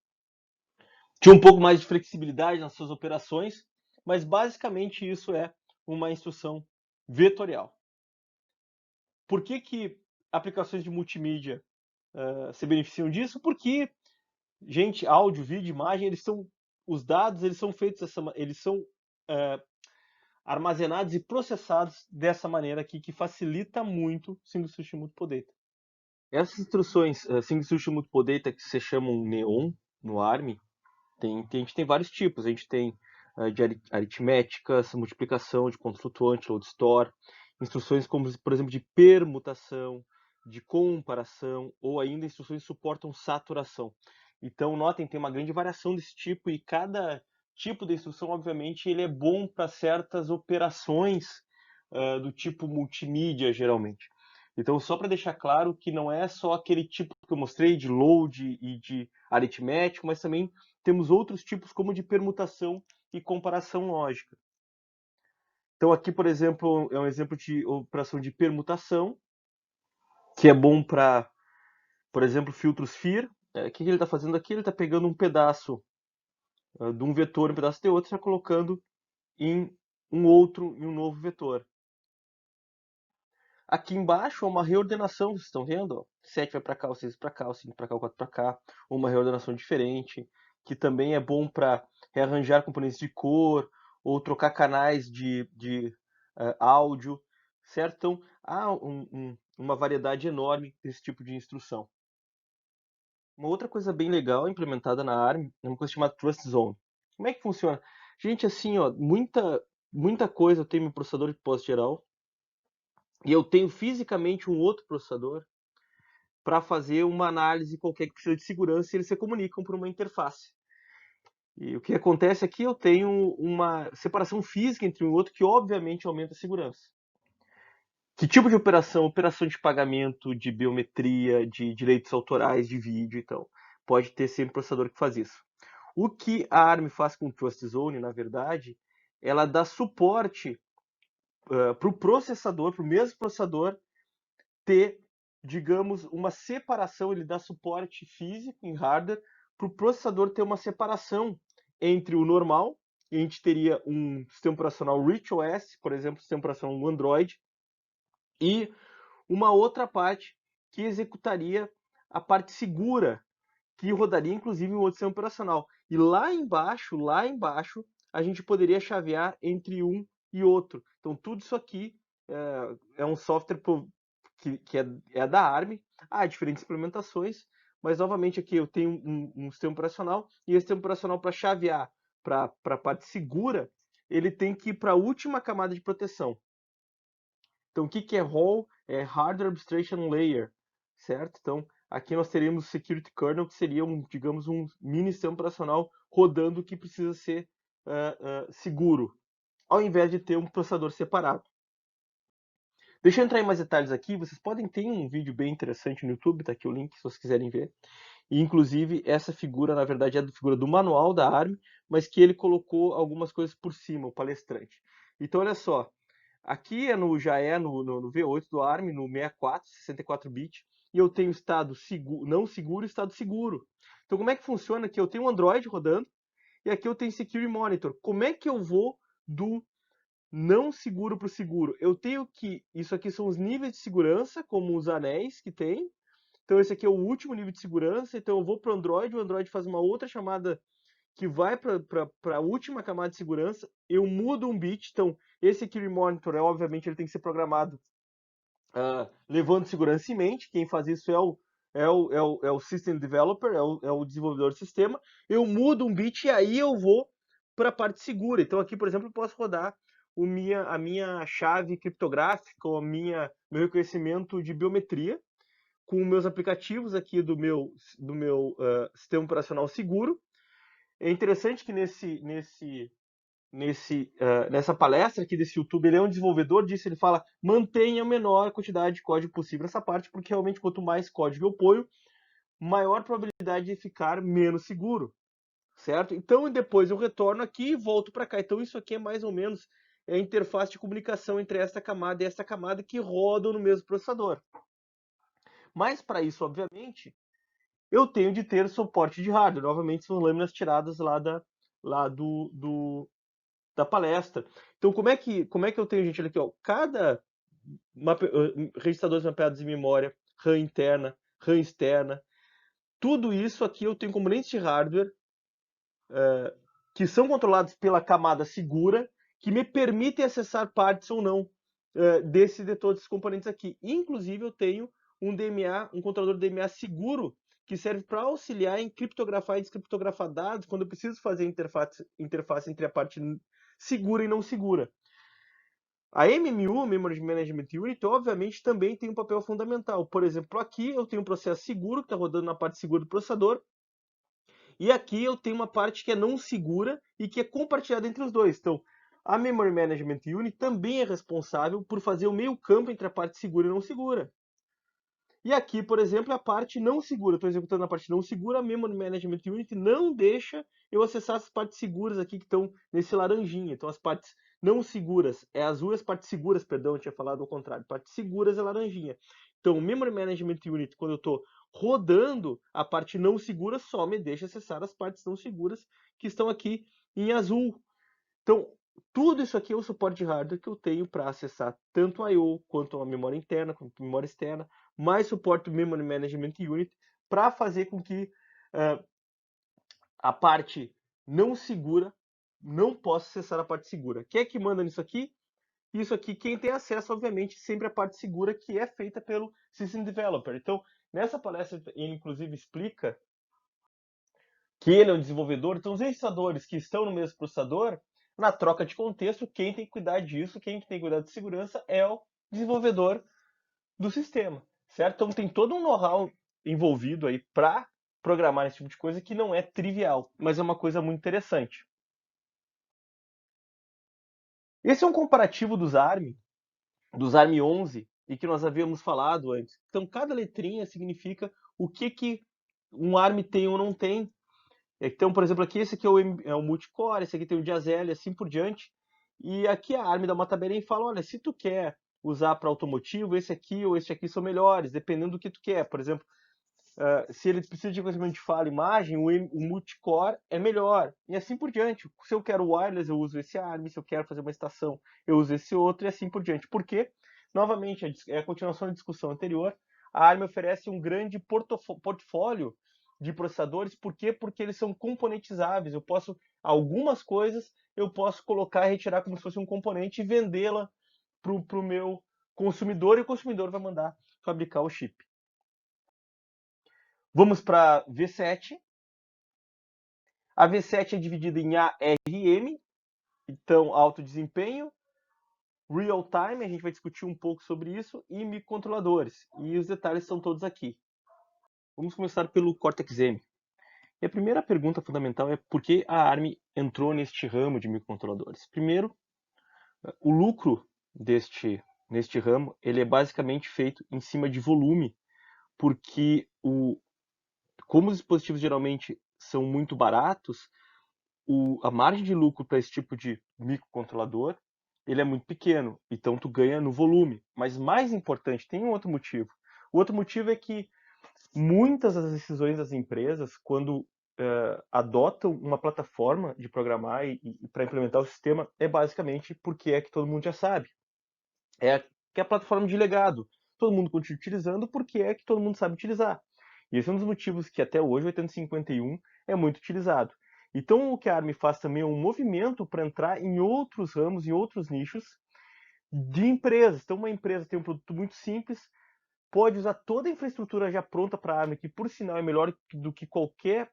Tinha um pouco mais de flexibilidade nas suas operações, mas basicamente isso é uma instrução vetorial. Por que aplicações de multimídia se beneficiam disso? Porque, gente, áudio, vídeo, imagem, os dados eles são feitos eles são armazenados e processados dessa maneira aqui, que facilita muito Single Instruction Multiple Data. Essas instruções Single Instruction Multiple Data que se chamam Neon no ARM, a gente tem vários tipos. A gente tem de aritméticas, multiplicação, de ponto flutuante, load store, instruções como, por exemplo, de permutação, de comparação, ou ainda instruções que suportam saturação. Então, notem, tem uma grande variação desse tipo e cada tipo de instrução, obviamente, ele é bom para certas operações do tipo multimídia, geralmente. Então, só para deixar claro que não é só aquele tipo que eu mostrei de load e de aritmético, mas também temos outros tipos como de permutação e comparação lógica. Então aqui, por exemplo, é um exemplo de operação de permutação, que é bom para, por exemplo, filtros FIR. O que ele está fazendo aqui? Ele está pegando um pedaço de um vetor, um pedaço de outro, e está colocando em um novo vetor. Aqui embaixo é uma reordenação, vocês estão vendo? 7 vai para cá, o 6 para cá, o 5 para cá, o 4 para cá. Uma reordenação diferente, que também é bom para rearranjar componentes de cor ou trocar canais de áudio, certo? Então, há uma variedade enorme desse tipo de instrução. Uma outra coisa bem legal implementada na ARM é uma coisa chamada Trust Zone. Como é que funciona? Gente, assim, ó, muita coisa eu tenho meu processador de propósito geral e eu tenho fisicamente um outro processador para fazer uma análise qualquer que precisa de segurança e eles se comunicam por uma interface. E o que acontece aqui, eu tenho uma separação física entre um e outro que obviamente aumenta a segurança. Que tipo de operação? Operação de pagamento, de biometria, de direitos autorais de vídeo, então. Pode ter sempre processador que faz isso. O que a ARM faz com o Trust Zone, na verdade, ela dá suporte para o processador, para o mesmo processador, ter, digamos, uma separação, ele dá suporte físico em hardware, para o processador ter uma separação entre o normal, e a gente teria um sistema operacional RichOS, por exemplo, sistema operacional Android, e uma outra parte que executaria a parte segura, que rodaria inclusive em outro sistema operacional. E lá embaixo, a gente poderia chavear entre um e outro. Então tudo isso aqui é um software que é da ARM. Há diferentes implementações, mas novamente aqui eu tenho um sistema operacional e esse sistema operacional para chavear para a parte segura, ele tem que ir para a última camada de proteção. Então, o que é RAW? É Hardware Abstraction Layer, certo? Então, aqui nós teríamos o Security Kernel, que seria, digamos, um mini sistema operacional rodando que precisa ser seguro, ao invés de ter um processador separado. Deixa eu entrar em mais detalhes aqui. Vocês podem ter um vídeo bem interessante no YouTube, tá aqui o link, se vocês quiserem ver. E, inclusive, essa figura, na verdade, é a figura do manual da ARM, mas que ele colocou algumas coisas por cima, o palestrante. Então, olha só. Aqui já é no V8 do ARM, no 64, 64-bit, e eu tenho estado não seguro e estado seguro. Então, como é que funciona aqui? Eu tenho um Android rodando, e aqui eu tenho Security Monitor. Como é que eu vou do não seguro para o seguro? Eu tenho que... Isso aqui são os níveis de segurança, como os anéis que tem. Então, esse aqui é o último nível de segurança. Então, eu vou para o Android faz uma outra chamada que vai para a última camada de segurança, eu mudo um bit, então esse Security Monitor, obviamente, ele tem que ser programado levando segurança em mente, quem faz isso é o System Developer, é o desenvolvedor do sistema, eu mudo um bit e aí eu vou para a parte segura. Então aqui, por exemplo, eu posso rodar a minha chave criptográfica, ou meu reconhecimento de biometria, com meus aplicativos aqui do meu sistema operacional seguro. É interessante que nessa palestra aqui desse YouTube, ele é um desenvolvedor disso, ele fala, mantenha a menor quantidade de código possível nessa parte, porque realmente quanto mais código eu ponho, maior probabilidade de ficar menos seguro, certo? Então depois eu retorno aqui e volto para cá. Então isso aqui é mais ou menos a interface de comunicação entre esta camada e esta camada que rodam no mesmo processador. Mas para isso, obviamente, eu tenho de ter suporte de hardware. Novamente, são lâminas tiradas lá da palestra. Então, como é que eu tenho, gente? Olha aqui, ó, cada registradores mapeados em memória, RAM interna, RAM externa, tudo isso aqui eu tenho componentes de hardware que são controlados pela camada segura, que me permitem acessar partes ou não de todos esses componentes aqui. Inclusive, eu tenho um DMA, um controlador DMA seguro, que serve para auxiliar em criptografar e descriptografar dados quando eu preciso fazer interface entre a parte segura e não segura. A MMU, Memory Management Unit, obviamente também tem um papel fundamental. Por exemplo, aqui eu tenho um processo seguro, que está rodando na parte segura do processador, e aqui eu tenho uma parte que é não segura e que é compartilhada entre os dois. Então, a Memory Management Unit também é responsável por fazer o meio campo entre a parte segura e não segura. E aqui, por exemplo, a parte não segura. Estou executando a parte não segura, a Memory Management Unit não deixa eu acessar as partes seguras aqui que estão nesse laranjinha. Então, as partes não seguras é azul, as partes seguras, perdão, eu tinha falado ao contrário. Partes seguras é laranjinha. Então, o Memory Management Unit, quando eu estou rodando a parte não segura, só me deixa acessar as partes não seguras que estão aqui em azul. Então, tudo isso aqui é o suporte de hardware que eu tenho para acessar tanto a I/O quanto a memória interna, quanto a memória externa, mais suporte do Memory Management Unit para fazer com que a parte não segura não possa acessar a parte segura. Quem é que manda nisso aqui? Isso aqui, quem tem acesso, obviamente, sempre a parte segura, que é feita pelo System Developer. Então, nessa palestra, ele inclusive explica que ele é um desenvolvedor. Então, os registradores que estão no mesmo processador, na troca de contexto, quem tem que cuidar disso, quem tem que cuidar de segurança é o desenvolvedor do sistema, certo? Então, tem todo um know-how envolvido aí para programar esse tipo de coisa que não é trivial, mas é uma coisa muito interessante. Esse é um comparativo dos ARM 11, e que nós havíamos falado antes. Então, cada letrinha significa o que um ARM tem ou não tem. Então, por exemplo, aqui esse aqui é o multicore, esse aqui tem o Diazel e assim por diante. E aqui a ARM dá uma tabelinha e fala, olha, se tu quer usar para automotivo, esse aqui ou esse aqui são melhores, dependendo do que tu quer. Por exemplo, se ele precisa de reconhecimento de fala e imagem, o multicore é melhor. E assim por diante. Se eu quero wireless, eu uso esse ARM. Se eu quero fazer uma estação, eu uso esse outro e assim por diante. Por quê? Novamente, é a continuação da discussão anterior. A ARM oferece um grande portfólio de processadores. Por quê? Porque eles são componentizáveis. Algumas coisas, eu posso colocar e retirar como se fosse um componente e vendê-la para o meu consumidor, e o consumidor vai mandar fabricar o chip. Vamos para V7. A V7 é dividida em ARM, então alto desempenho, real time, a gente vai discutir um pouco sobre isso, e microcontroladores. E os detalhes são todos aqui. Vamos começar pelo Cortex-M. E a primeira pergunta fundamental é por que a ARM entrou neste ramo de microcontroladores. Primeiro, o lucro neste ramo ele é basicamente feito em cima de volume, porque como os dispositivos geralmente são muito baratos, a margem de lucro para esse tipo de microcontrolador ele é muito pequeno, então tu ganha no volume. Mas mais importante, tem um outro motivo. O outro motivo é que muitas das decisões das empresas, quando adotam uma plataforma de programar e para implementar o sistema, é basicamente porque é que todo mundo já sabe. Que é a plataforma de legado. Todo mundo continua utilizando porque é que todo mundo sabe utilizar. E esse é um dos motivos que até hoje o 8051 é muito utilizado. Então o que a ARM faz também é um movimento para entrar em outros ramos, em outros nichos de empresas. Então uma empresa tem um produto muito simples, pode usar toda a infraestrutura já pronta para a ARM, que por sinal é melhor do que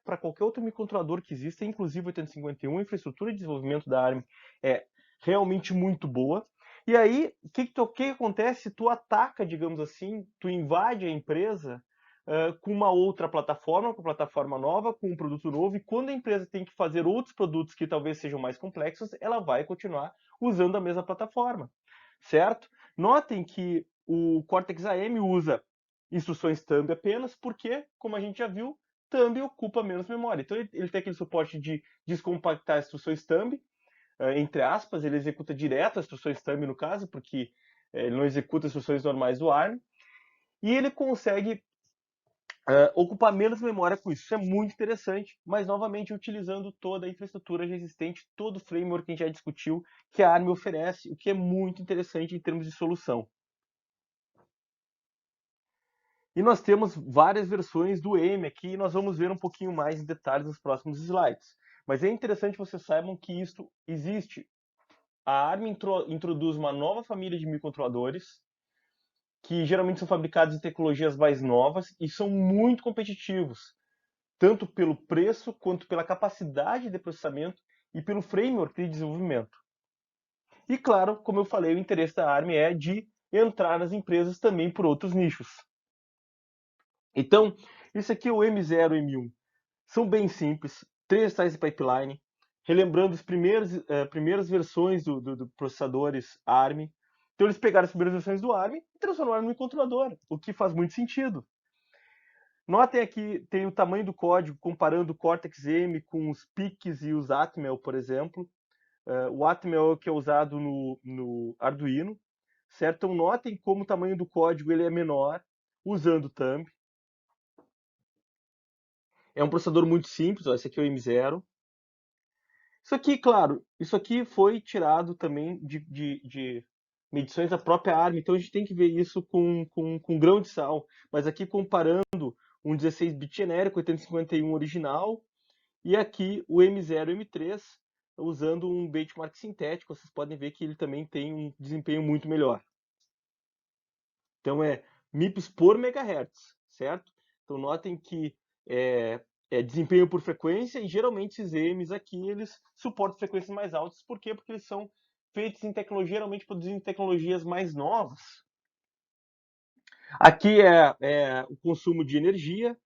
para qualquer outro microcontrolador que exista, inclusive o 8051, a infraestrutura de desenvolvimento da ARM é realmente muito boa. E aí, o que acontece se tu ataca, digamos assim, tu invade a empresa com uma outra plataforma, com uma plataforma nova, com um produto novo, e quando a empresa tem que fazer outros produtos que talvez sejam mais complexos, ela vai continuar usando a mesma plataforma, certo? Notem que o Cortex-AM usa instruções thumb apenas, porque, como a gente já viu, thumb ocupa menos memória. Então ele tem aquele suporte de descompactar instruções thumb, entre aspas, ele executa direto as instruções thumb no caso, porque ele não executa instruções normais do ARM, e ele consegue ocupar menos memória com isso. Isso é muito interessante, mas novamente utilizando toda a infraestrutura já existente, todo o framework que a gente já discutiu, que a ARM oferece, o que é muito interessante em termos de solução. E nós temos várias versões do M aqui, e nós vamos ver um pouquinho mais em detalhes nos próximos slides. Mas é interessante que vocês saibam que isto existe. A ARM introduz uma nova família de microcontroladores, que geralmente são fabricados em tecnologias mais novas e são muito competitivos, tanto pelo preço quanto pela capacidade de processamento e pelo framework de desenvolvimento. E claro, como eu falei, o interesse da ARM é de entrar nas empresas também por outros nichos. Então, isso aqui é o M0 e M1. São bem simples, 3 estados de pipeline, relembrando as primeiras versões do processadores ARM. Então eles pegaram as primeiras versões do ARM e transformaram no controlador, o que faz muito sentido. Notem aqui, tem o tamanho do código, comparando o Cortex-M com os PICs e os Atmel, por exemplo. O Atmel é o que é usado no Arduino, certo? Então notem como o tamanho do código ele é menor, usando thumb. É um processador muito simples, ó, esse aqui é o M0. Isso aqui, claro, isso aqui foi tirado também de medições da própria ARM, então a gente tem que ver isso com grão de sal. Mas aqui comparando um 16-bit genérico, 8051 original, e aqui o M0 e M3, usando um benchmark sintético, vocês podem ver que ele também tem um desempenho muito melhor. Então é MIPS por megahertz, certo? Então notem que desempenho por frequência, e geralmente esses EMs aqui, eles suportam frequências mais altas. Por quê? Porque eles são feitos em tecnologia, geralmente produzindo tecnologias mais novas. Aqui é o consumo de energia,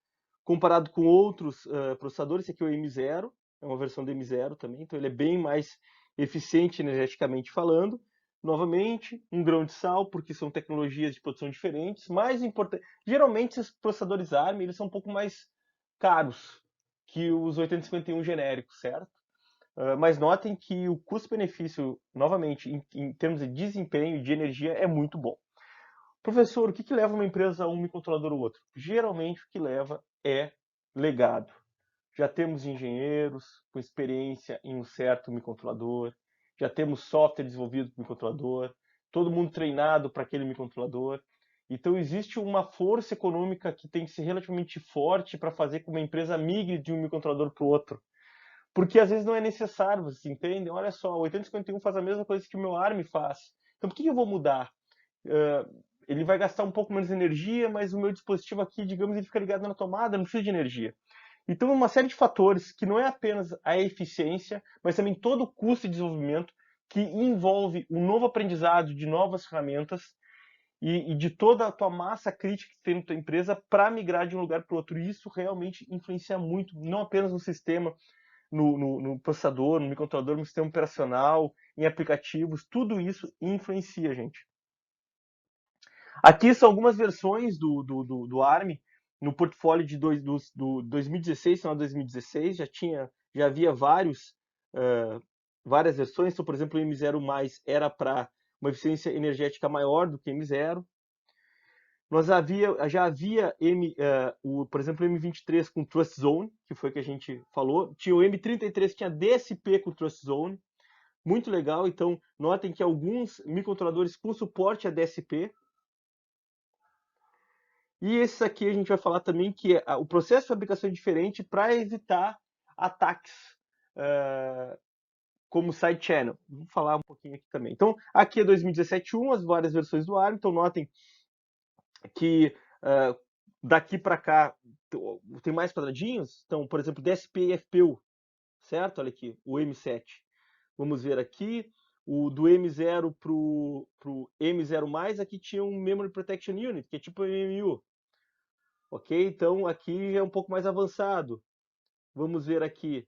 comparado com outros processadores. Esse aqui é o M0, é uma versão do M0 também, então ele é bem mais eficiente energeticamente falando. Novamente, um grão de sal, porque são tecnologias de produção diferentes. Mais importante, geralmente esses processadores ARM, eles são um pouco mais caros que os 8051 genéricos, certo? Mas notem que o custo-benefício, novamente, em termos de desempenho e de energia, é muito bom. Professor, o que leva uma empresa a um microcontrolador ou outro? Geralmente o que leva é legado. Já temos engenheiros com experiência em um certo microcontrolador, já temos software desenvolvido para o microcontrolador, todo mundo treinado para aquele microcontrolador. Então existe uma força econômica que tem que ser relativamente forte para fazer com que uma empresa migre de um microcontrolador para o outro. Porque às vezes não é necessário, vocês entendem? Olha só, o 8051 faz a mesma coisa que o meu ARM faz. Então por que eu vou mudar? Ele vai gastar um pouco menos de energia, mas o meu dispositivo aqui, digamos, ele fica ligado na tomada, não precisa de energia. Então, uma série de fatores que não é apenas a eficiência, mas também todo o custo de desenvolvimento que envolve um novo aprendizado de novas ferramentas e de toda a tua massa crítica que tem na tua empresa para migrar de um lugar para o outro. E isso realmente influencia muito, não apenas no sistema, no processador, no microcontrolador, no sistema operacional, em aplicativos, tudo isso influencia, gente. Aqui são algumas versões do ARM no portfólio de 2016, final de 2016, já havia várias versões. Então, por exemplo, o M0+ era para uma eficiência energética maior do que M0. Já havia por exemplo, o M23 com Trust Zone, que foi o que a gente falou. Tinha o M33 que tinha DSP com Trust Zone, muito legal. Então, notem que alguns microcontroladores com suporte a DSP. E esse aqui a gente vai falar também que o processo de fabricação é diferente para evitar ataques como side channel. Vou falar um pouquinho aqui também. Então, aqui é 2017.1, as várias versões do ARM. Então, notem que daqui para cá tem mais quadradinhos. Então, por exemplo, DSP e FPU, certo? Olha aqui, o M7. Vamos ver aqui. O do M0 para o M0+, aqui tinha um Memory Protection Unit, que é tipo MMU. Ok? Então aqui é um pouco mais avançado. Vamos ver aqui.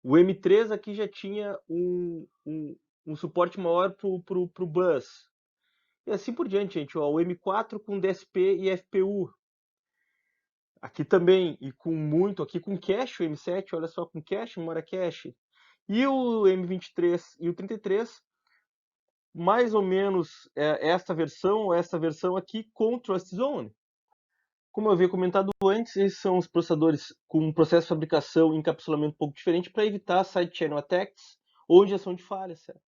O M3 aqui já tinha um suporte maior para o bus. E assim por diante, gente. Ó, o M4 com DSP e FPU. Aqui também, e aqui com cache, o M7, olha só, com cache, memória cache. E o M23 e o 33, mais ou menos esta versão aqui com Trust Zone. Como eu havia comentado antes, esses são os processadores com um processo de fabricação e encapsulamento um pouco diferente para evitar side channel attacks ou injeção de falhas, certo?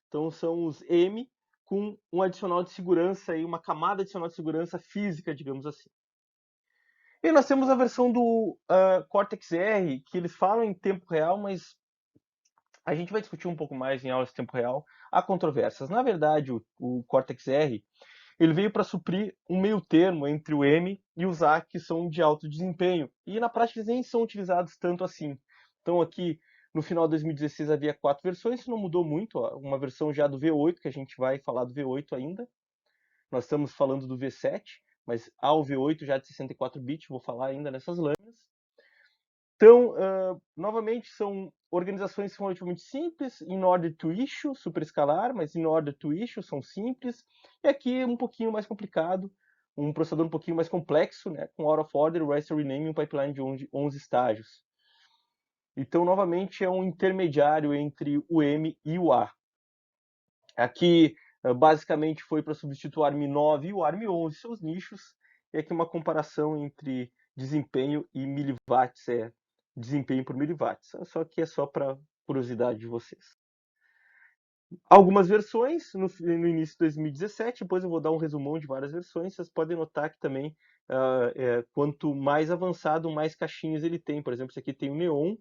Então são os M com um adicional de segurança e uma camada adicional de segurança física, digamos assim. E nós temos a versão do Cortex-R, que eles falam em tempo real, mas a gente vai discutir um pouco mais em aulas de tempo real. Há controvérsias. Na verdade, o Cortex-R ele veio para suprir um meio termo entre o M e os A, que são de alto desempenho. E na prática eles nem são utilizados tanto assim. Então aqui, no final de 2016, havia 4 versões, isso não mudou muito. Ó. Uma versão já do V8, que a gente vai falar do V8 ainda. Nós estamos falando do V7, mas há o V8 já de 64 bits, vou falar ainda nessas lâminas. Então, novamente, são organizações que são relativamente simples, in order to issue, superescalar, mas in order to issue são simples. E aqui um pouquinho mais complicado, um processador um pouquinho mais complexo, né, com out of order, rest rename e um pipeline de 11 estágios. Então, novamente, é um intermediário entre o M e o A. Aqui, basicamente, foi para substituir o ARM9 e o ARM11, seus nichos. E aqui uma comparação entre desempenho e miliwatts, desempenho por miliwatts. Só que é só para curiosidade de vocês. Algumas versões no início de 2017, depois eu vou dar um resumão de várias versões. Vocês podem notar que também, quanto mais avançado, mais caixinhas ele tem. Por exemplo, esse aqui tem o Neon,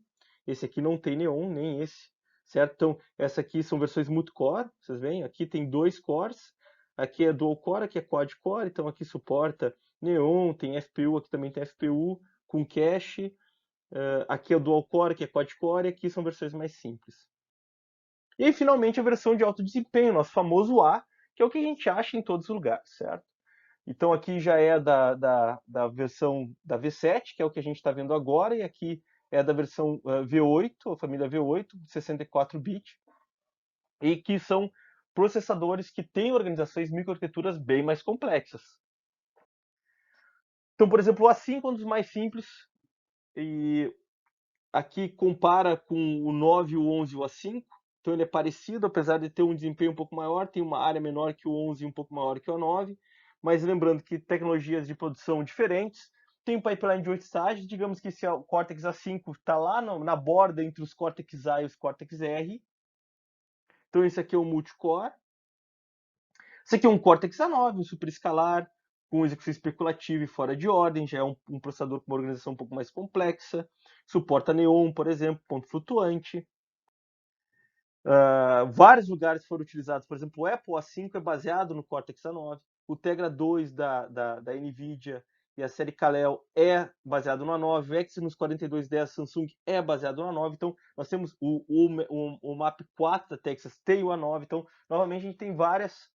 esse aqui não tem Neon, nem esse. Certo? Então, essa aqui são versões multicore, vocês veem? Aqui tem 2 cores, aqui é dual core, aqui é quad core, então aqui suporta Neon, tem FPU, aqui também tem FPU, com cache. Aqui é o dual core, que é quad-core, e aqui são versões mais simples. E finalmente a versão de alto desempenho, nosso famoso A, que é o que a gente acha em todos os lugares, certo? Então aqui já é da versão da V7, que é o que a gente está vendo agora, e aqui é da versão V8, a família V8, 64-bit, e que são processadores que têm organizações microarquiteturas bem mais complexas. Então, por exemplo, o A5 é um dos mais simples, e aqui compara com o 9, o 11 e o A5, então ele é parecido, apesar de ter um desempenho um pouco maior, tem uma área menor que o 11 e um pouco maior que o 9, mas lembrando que tecnologias de produção diferentes, tem um pipeline de 8 estágios, digamos que esse Cortex A5 está lá na borda entre os Cortex A e os Cortex R, então esse aqui é o multicore, esse aqui é um Cortex A9, um superescalar, com execução especulativa e fora de ordem, já é um processador com uma organização um pouco mais complexa, suporta Neon, por exemplo, ponto flutuante. Vários lugares foram utilizados, por exemplo, o Apple A5 é baseado no Cortex A9, o Tegra 2 da NVIDIA e a série Kal-El é baseado no A9, o Exynos 4210 Samsung é baseado no A9, então nós temos o MAP 4 da Texas tem o A9, então novamente a gente tem vários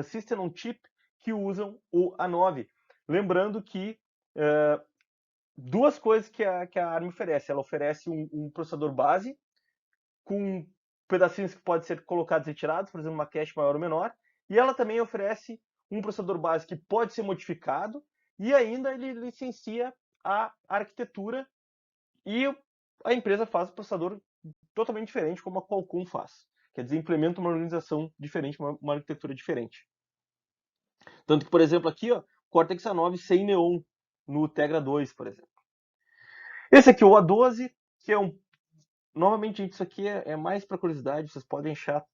System on Chip que usam o A9. Lembrando que duas coisas que a ARM oferece, ela oferece um processador base, com pedacinhos que podem ser colocados e retirados, por exemplo, uma cache maior ou menor, e ela também oferece um processador base que pode ser modificado, e ainda ele licencia a arquitetura, e a empresa faz o processador totalmente diferente, como a Qualcomm faz. Quer dizer, implementa uma organização diferente, uma arquitetura diferente. Tanto que, por exemplo, aqui, ó, Cortex A9 sem Neon no Tegra 2, por exemplo. Esse aqui é o A12, que é novamente, gente, isso aqui é mais para curiosidade, vocês podem achar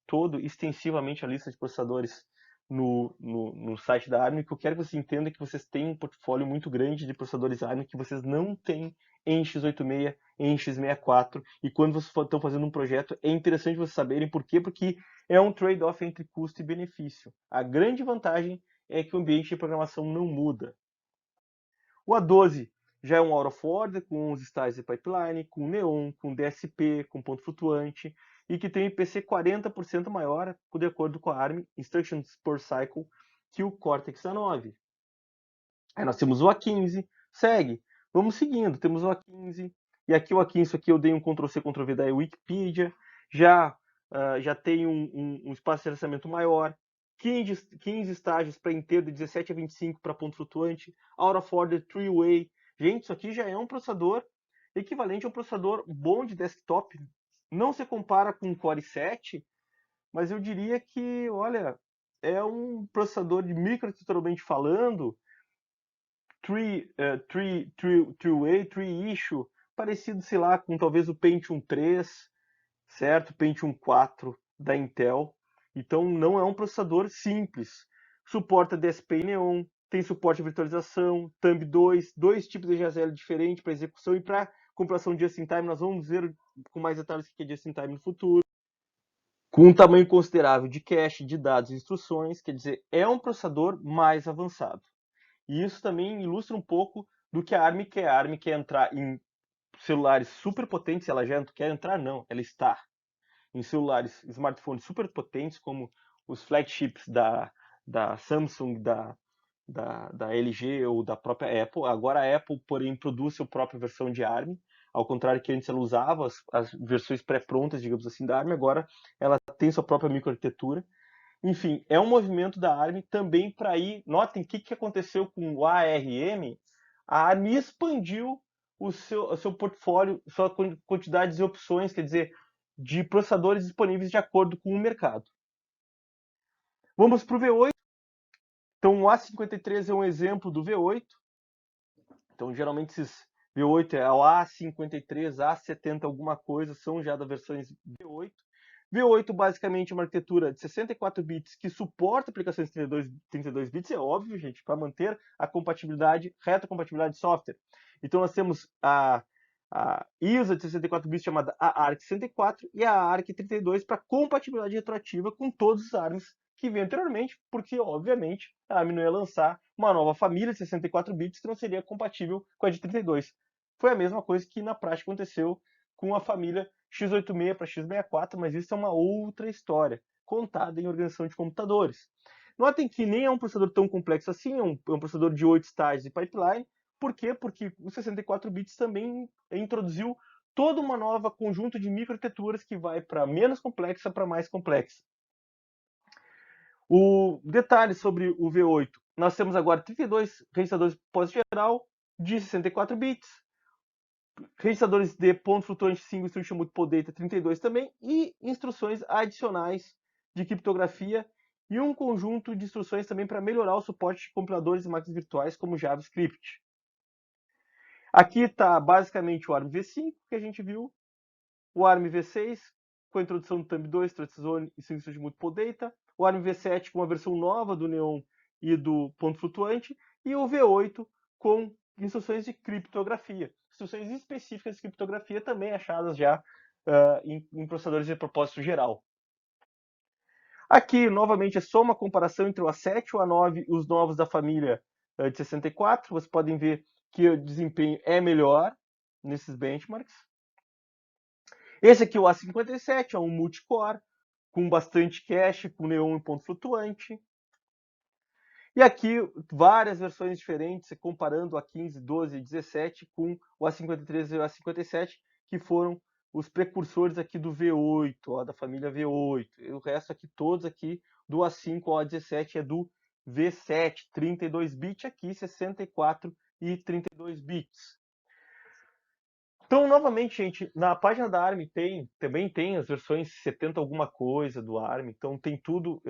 extensivamente a lista de processadores no site da ARM. O que eu quero que vocês entendam é que vocês têm um portfólio muito grande de processadores ARM que vocês não têm em x86, em x64, e quando vocês estão fazendo um projeto, é interessante vocês saberem por quê, porque é um trade-off entre custo e benefício. A grande vantagem é que o ambiente de programação não muda. O A12 já é um out of order, com os estágios de pipeline, com Neon, com DSP, com ponto flutuante, e que tem IPC 40% maior, de acordo com a ARM Instructions per Cycle, que o Cortex A9. Aí nós temos o A15, segue, vamos seguindo, temos o A15, e aqui o A15, isso aqui eu dei um Ctrl+C, Ctrl+V da Wikipedia, já tem um espaço de processamento maior, 15 estágios para inteiro, de 17 a 25 para ponto flutuante, out of order, three-way. Gente, isso aqui já é um processador equivalente a um processador bom de desktop. Não se compara com o Core i7, mas eu diria que, olha, é um processador de microarquiteturalmente falando, three-way, three-issue, parecido, sei lá, com talvez o Pentium 3, certo? Pentium 4 da Intel. Então não é um processador simples. Suporta DSP e Neon, tem suporte à virtualização, Thumb 2, dois tipos de GSL diferentes para execução e para compilação de just-in-time. Nós vamos ver com mais detalhes o que é just-in-time no futuro. Com um tamanho considerável de cache, de dados e instruções, quer dizer, é um processador mais avançado. E isso também ilustra um pouco do que a ARM quer. A ARM quer entrar em celulares super potentes, ela já quer entrar, não, ela está em celulares, smartphones super potentes, como os flagships da Samsung, da LG ou da própria Apple. Agora a Apple, porém, produz sua própria versão de ARM, ao contrário que antes ela usava as versões pré-prontas, digamos assim, da ARM, agora ela tem sua própria microarquitetura. Enfim, é um movimento da ARM também para ir... Notem o que aconteceu com o ARM. A ARM expandiu o seu portfólio, sua quantidade de opções, quer dizer, de processadores disponíveis de acordo com o mercado. Vamos para o V8. Então, o A53 é um exemplo do V8. Então, geralmente, esses V8 é o A53, A70 alguma coisa, são já das versões V8. V8 basicamente é uma arquitetura de 64 bits que suporta aplicações de 32 bits, é óbvio, gente, para manter a compatibilidade, retrocompatibilidade de software. Então nós temos a ISA de 64 bits chamada ARC64 e a ARC32 para compatibilidade retroativa com todos os ARMs que veio anteriormente, porque, obviamente, a ARM não ia lançar uma nova família de 64 bits que não seria compatível com a de 32. Foi a mesma coisa que na prática aconteceu com a família x86 para x64, mas isso é uma outra história, contada em organização de computadores. Notem que nem é um processador tão complexo assim, é um processador de 8 estágios e pipeline. Por quê? Porque o 64 bits também introduziu toda uma nova conjunto de microarquiteturas que vai para menos complexa para mais complexa. O detalhe sobre o V8, nós temos agora 32 registradores de propósito geral de 64 bits, registradores de ponto flutuante single instruction multiple data 32 também, e instruções adicionais de criptografia e um conjunto de instruções também para melhorar o suporte de compiladores e máquinas virtuais como JavaScript. Aqui está basicamente o ARM V5 que a gente viu, o ARM V6 com a introdução do Thumb2, Trustzone e Single Instruction Multiple Data, o ARM V7 com uma versão nova do Neon e do ponto flutuante, e o V8 com instruções de criptografia, instruções específicas de criptografia também achadas já em processadores de propósito geral. Aqui, novamente, é só uma comparação entre o A7 e o A9 e os novos da família de 64. Vocês podem ver que o desempenho é melhor nesses benchmarks. Esse aqui, o A57, é um multicore, com bastante cache, com neon e ponto flutuante. E aqui, várias versões diferentes, comparando o A15, 12 e 17 com o A53 e o A57, que foram os precursores aqui do V8, ó, da família V8. E o resto aqui, todos aqui, do A5 ao A17 é do V7, 32 bits aqui, 64 e 32 bits. Então, novamente, gente, na página da ARM também tem as versões 70 alguma coisa do ARM, então tem tudo.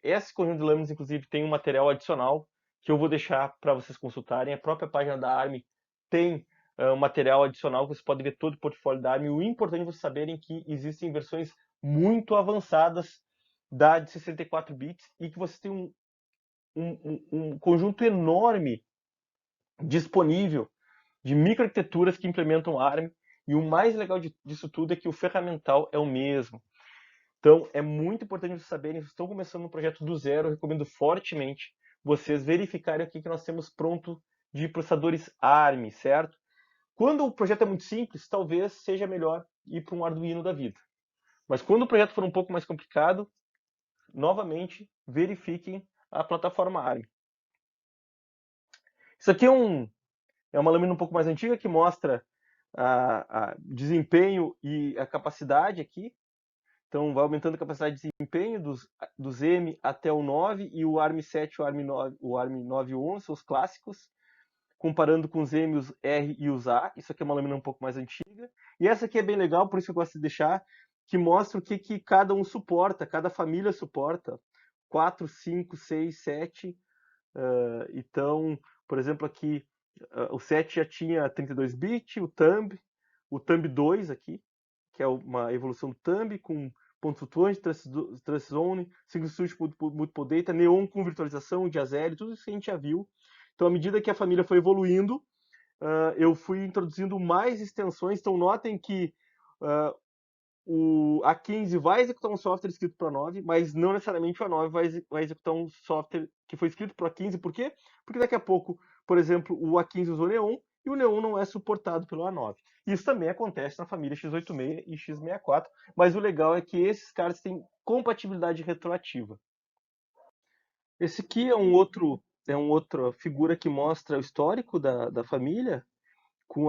Esse conjunto de lâminas, inclusive, tem um material adicional que eu vou deixar para vocês consultarem. A própria página da ARM tem um material adicional, vocês podem ver todo o portfólio da ARM. O importante é vocês saberem que existem versões muito avançadas da de 64 bits e que vocês têm um conjunto enorme disponível de microarquiteturas que implementam ARM, e o mais legal disso tudo é que o ferramental é o mesmo. Então, é muito importante vocês saberem, se estão começando um projeto do zero, eu recomendo fortemente vocês verificarem o que nós temos pronto de processadores ARM, certo? Quando o projeto é muito simples, talvez seja melhor ir para um Arduino da vida. Mas quando o projeto for um pouco mais complicado, novamente, verifiquem a plataforma ARM. Isso aqui é uma lâmina um pouco mais antiga que mostra a desempenho e a capacidade aqui. Então, vai aumentando a capacidade de desempenho dos M até o 9 e o ARM 7 e o ARM 9 e o 11 são os clássicos, comparando com os M, os R e os A. Isso aqui é uma lâmina um pouco mais antiga. E essa aqui é bem legal, por isso que eu gosto de deixar, que mostra o que cada um suporta, cada família suporta. 4, 5, 6, 7. Então, por exemplo, aqui o 7 já tinha 32 bits, o Thumb 2 aqui, que é uma evolução do Thumb com ponto flutuante, Trustzone, Single Instruction Multiple Data, Neon com virtualização, Diazeri, tudo isso que a gente já viu. Então, à medida que a família foi evoluindo, eu fui introduzindo mais extensões. Então, notem que o A15 vai executar um software escrito para 9, mas não necessariamente o A9 vai executar um software que foi escrito para A15. Por quê? Porque daqui a pouco, por exemplo, o A15 usou Neon e o Neon não é suportado pelo A9. Isso também acontece na família x86 e x64, mas o legal é que esses caras têm compatibilidade retroativa. Esse aqui é um outra figura que mostra o histórico da família, com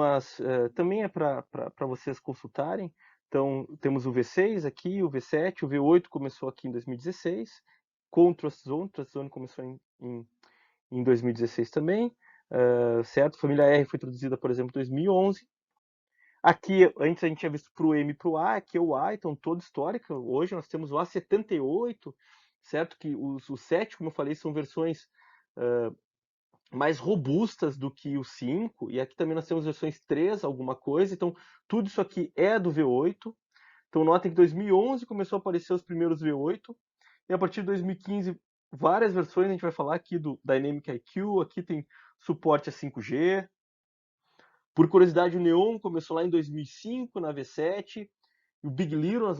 também é para vocês consultarem. Então, temos o V6 aqui, o V7, o V8 começou aqui em 2016, com o Trustzone começou em 2016 também, certo? A família R foi introduzida, por exemplo, em 2011. Aqui, antes a gente tinha visto para o M e para o A, aqui é o A, então todo histórico. Hoje nós temos o A78, certo? Que os 7, como eu falei, são versões mais robustas do que o 5, e aqui também nós temos versões 3, alguma coisa, então tudo isso aqui é do V8. Então notem que em 2011 começou a aparecer os primeiros V8, e a partir de 2015 várias versões, a gente vai falar aqui do Dynamic IQ, aqui tem suporte a 5G. Por curiosidade, o Neon começou lá em 2005 na V7, e o Big Little nós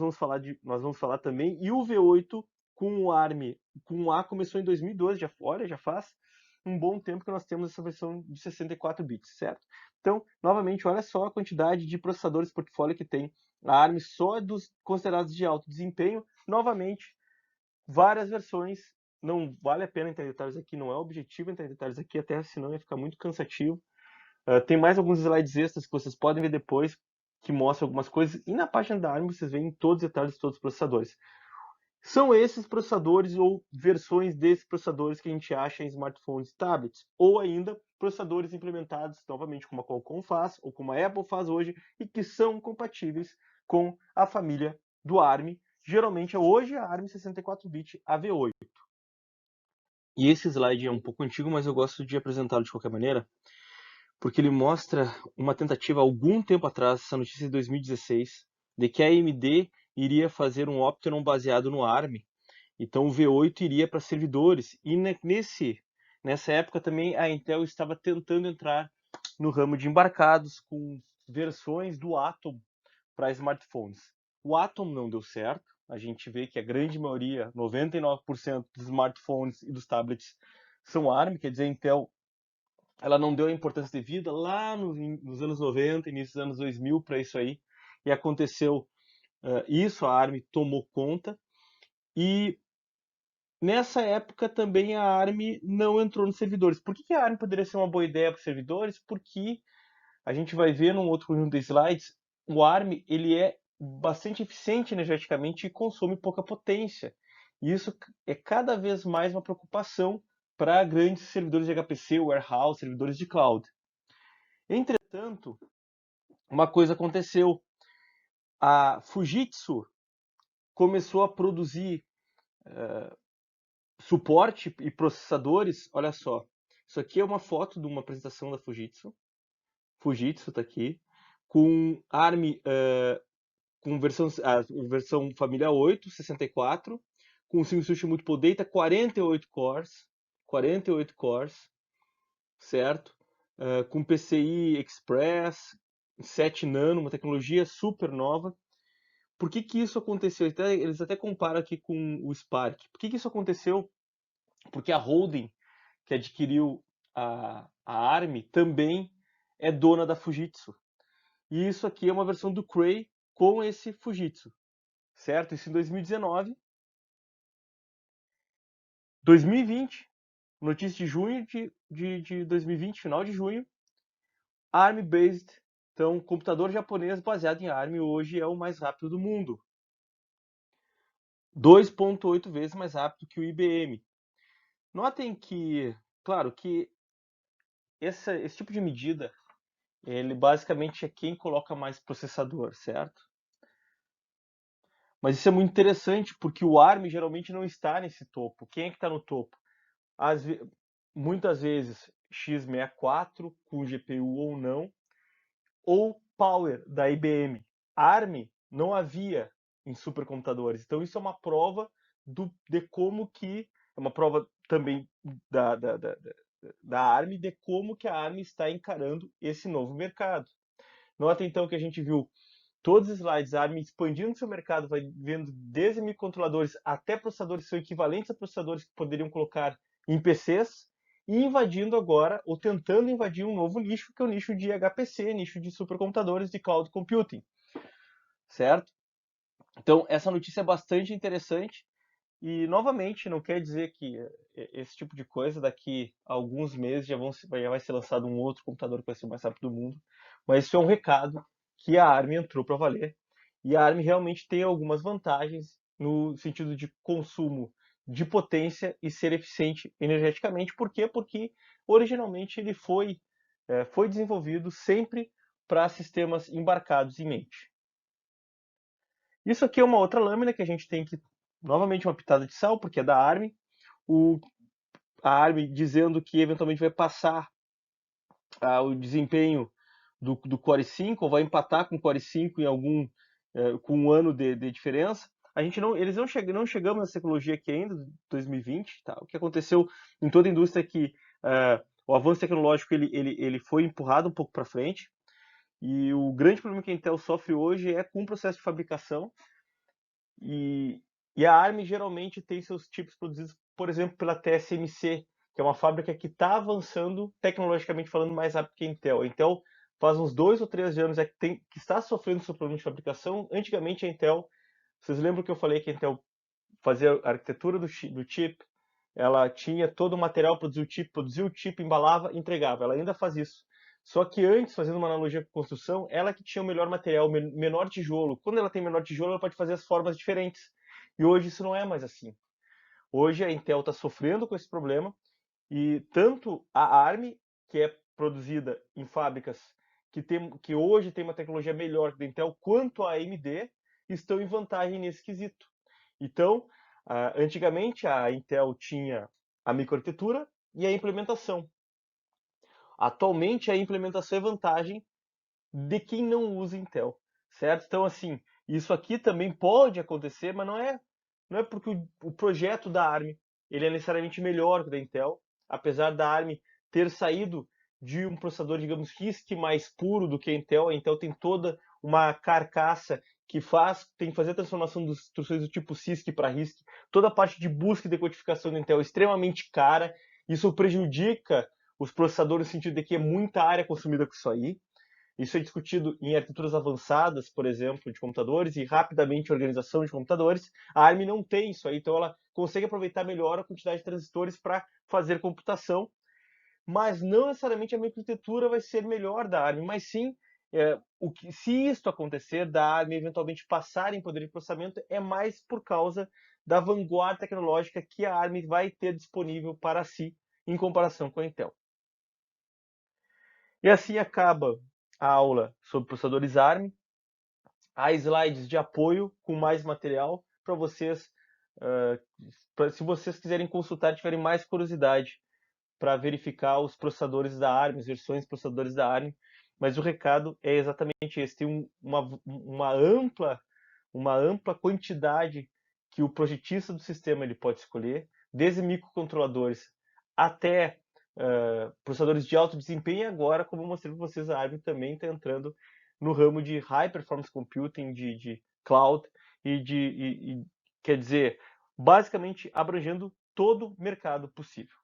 vamos falar também, e o V8 com o ARM, com o A começou em 2012, já faz um bom tempo que nós temos essa versão de 64 bits, certo? Então, novamente, olha só a quantidade de processadores portfólio que tem a ARM só dos considerados de alto desempenho. Novamente, várias versões, não vale a pena entrar em detalhes aqui, não é objetivo entrar em detalhes aqui, até senão ia ficar muito cansativo. Tem mais alguns slides extras que vocês podem ver depois, que mostram algumas coisas, e na página da ARM vocês veem todos os detalhes de todos os processadores. São esses processadores ou versões desses processadores que a gente acha em smartphones e tablets, ou ainda processadores implementados novamente como a Qualcomm faz, ou como a Apple faz hoje, e que são compatíveis com a família do ARM, geralmente hoje a ARM 64-bit AV8. E esse slide é um pouco antigo, mas eu gosto de apresentá-lo de qualquer maneira, porque ele mostra uma tentativa algum tempo atrás, essa notícia de 2016, de que a AMD iria fazer um Opteron baseado no ARM. Então o V8 iria para servidores. E nessa época também a Intel estava tentando entrar no ramo de embarcados com versões do Atom para smartphones. O Atom não deu certo. A gente vê que a grande maioria, 99% dos smartphones e dos tablets são ARM, quer dizer, a Intel ela não deu a importância devida lá nos anos 90, início dos anos 2000 para isso aí. E aconteceu isso, a ARM tomou conta. E nessa época também a ARM não entrou nos servidores. Por que a ARM poderia ser uma boa ideia para os servidores? Porque a gente vai ver num outro conjunto de slides, o ARM ele é bastante eficiente energeticamente e consome pouca potência. E isso é cada vez mais uma preocupação para grandes servidores de HPC, warehouse, servidores de cloud. Entretanto, uma coisa aconteceu. A Fujitsu começou a produzir suporte e processadores. Olha só, isso aqui é uma foto de uma apresentação da Fujitsu. Fujitsu está aqui, com ARM, com versão família 8, 64, com SingSushi Multiple Data, 48 cores, certo? Com PCI Express, 7 nano, uma tecnologia super nova. Por que isso aconteceu? Eles até comparam aqui com o Spark. Por que isso aconteceu? Porque a holding que adquiriu a ARM também é dona da Fujitsu. E isso aqui é uma versão do Cray com esse Fujitsu, certo? Isso em 2019. 2020, notícia de junho de 2020, final de junho, ARM-based. Então, computador japonês baseado em ARM hoje é o mais rápido do mundo. 2,8 vezes mais rápido que o IBM. Notem que, claro, que esse tipo de medida, ele basicamente é quem coloca mais processador, certo? Mas isso é muito interessante, porque o ARM geralmente não está nesse topo. Quem é que está no topo? Muitas vezes x64 com GPU ou não, ou Power da IBM. ARM não havia em supercomputadores. Então isso é uma prova de como que é uma prova também da ARM de como que a ARM está encarando esse novo mercado. Nota então que a gente viu todos os slides, a ARM expandindo seu mercado, vai vendo desde microcontroladores até processadores que são equivalentes a processadores que poderiam colocar em PCs, e invadindo agora, ou tentando invadir um novo nicho, que é o nicho de HPC, nicho de supercomputadores de cloud computing, certo? Então, essa notícia é bastante interessante, e novamente, não quer dizer que esse tipo de coisa, daqui a alguns meses já vai ser lançado um outro computador que vai ser o mais rápido do mundo, mas isso é um recado que a ARM entrou para valer, e a ARM realmente tem algumas vantagens no sentido de consumo de potência e ser eficiente energeticamente. Por quê? Porque originalmente ele foi desenvolvido sempre para sistemas embarcados em mente. Isso aqui é uma outra lâmina que a gente tem que, novamente, uma pitada de sal, porque é da ARM. A ARM dizendo que eventualmente vai passar o desempenho do Core 5, ou vai empatar com o Core 5 com um ano de diferença. Eles não chegamos nessa tecnologia aqui ainda, 2020. Tá? O que aconteceu em toda a indústria é que o avanço tecnológico ele foi empurrado um pouco para frente. E o grande problema que a Intel sofre hoje é com o processo de fabricação. E E a ARM geralmente tem seus chips produzidos, por exemplo, pela TSMC, que é uma fábrica que está avançando, tecnologicamente falando, mais rápido que a Intel. A Intel faz uns 2 ou 3 anos que está sofrendo seu problema de fabricação. Antigamente a Intel, vocês lembram que eu falei que a Intel fazia a arquitetura do chip, ela tinha todo o material, produzia o chip, embalava, entregava. Ela ainda faz isso. Só que antes, fazendo uma analogia com construção, ela que tinha o melhor material, menor tijolo. Quando ela tem menor tijolo, ela pode fazer as formas diferentes. E hoje isso não é mais assim. Hoje a Intel está sofrendo com esse problema e tanto a ARM, que é produzida em fábricas que hoje tem uma tecnologia melhor que a Intel, quanto a AMD estão em vantagem nesse quesito. Então, antigamente a Intel tinha a microarquitetura e a implementação. Atualmente a implementação é vantagem de quem não usa Intel, certo? Então, assim, isso aqui também pode acontecer, mas não é porque o projeto da ARM ele é necessariamente melhor que o da Intel, apesar da ARM ter saído de um processador, digamos, RISC mais puro do que a Intel tem toda uma carcaça que tem que fazer a transformação das instruções do tipo CISC para RISC, toda a parte de busca e decodificação da Intel é extremamente cara, isso prejudica os processadores no sentido de que é muita área consumida com isso aí. Isso é discutido em arquiteturas avançadas, por exemplo, de computadores e rapidamente organização de computadores. A ARM não tem isso aí, então ela consegue aproveitar melhor a quantidade de transistores para fazer computação, mas não necessariamente a microarquitetura vai ser melhor da ARM, mas sim se isto acontecer, da ARM eventualmente passar em poder de processamento, é mais por causa da vanguarda tecnológica que a ARM vai ter disponível para si em comparação com a Intel. E assim acaba a aula sobre processadores ARM. Há slides de apoio com mais material para vocês, se vocês quiserem consultar, tiverem mais curiosidade para verificar os processadores da ARM, as versões de processadores da ARM. Mas o recado é exatamente esse: tem uma ampla quantidade que o projetista do sistema ele pode escolher, desde microcontroladores até processadores de alto desempenho. E agora, como eu mostrei para vocês, a ARM também está entrando no ramo de high performance computing, de cloud quer dizer, basicamente abrangendo todo o mercado possível.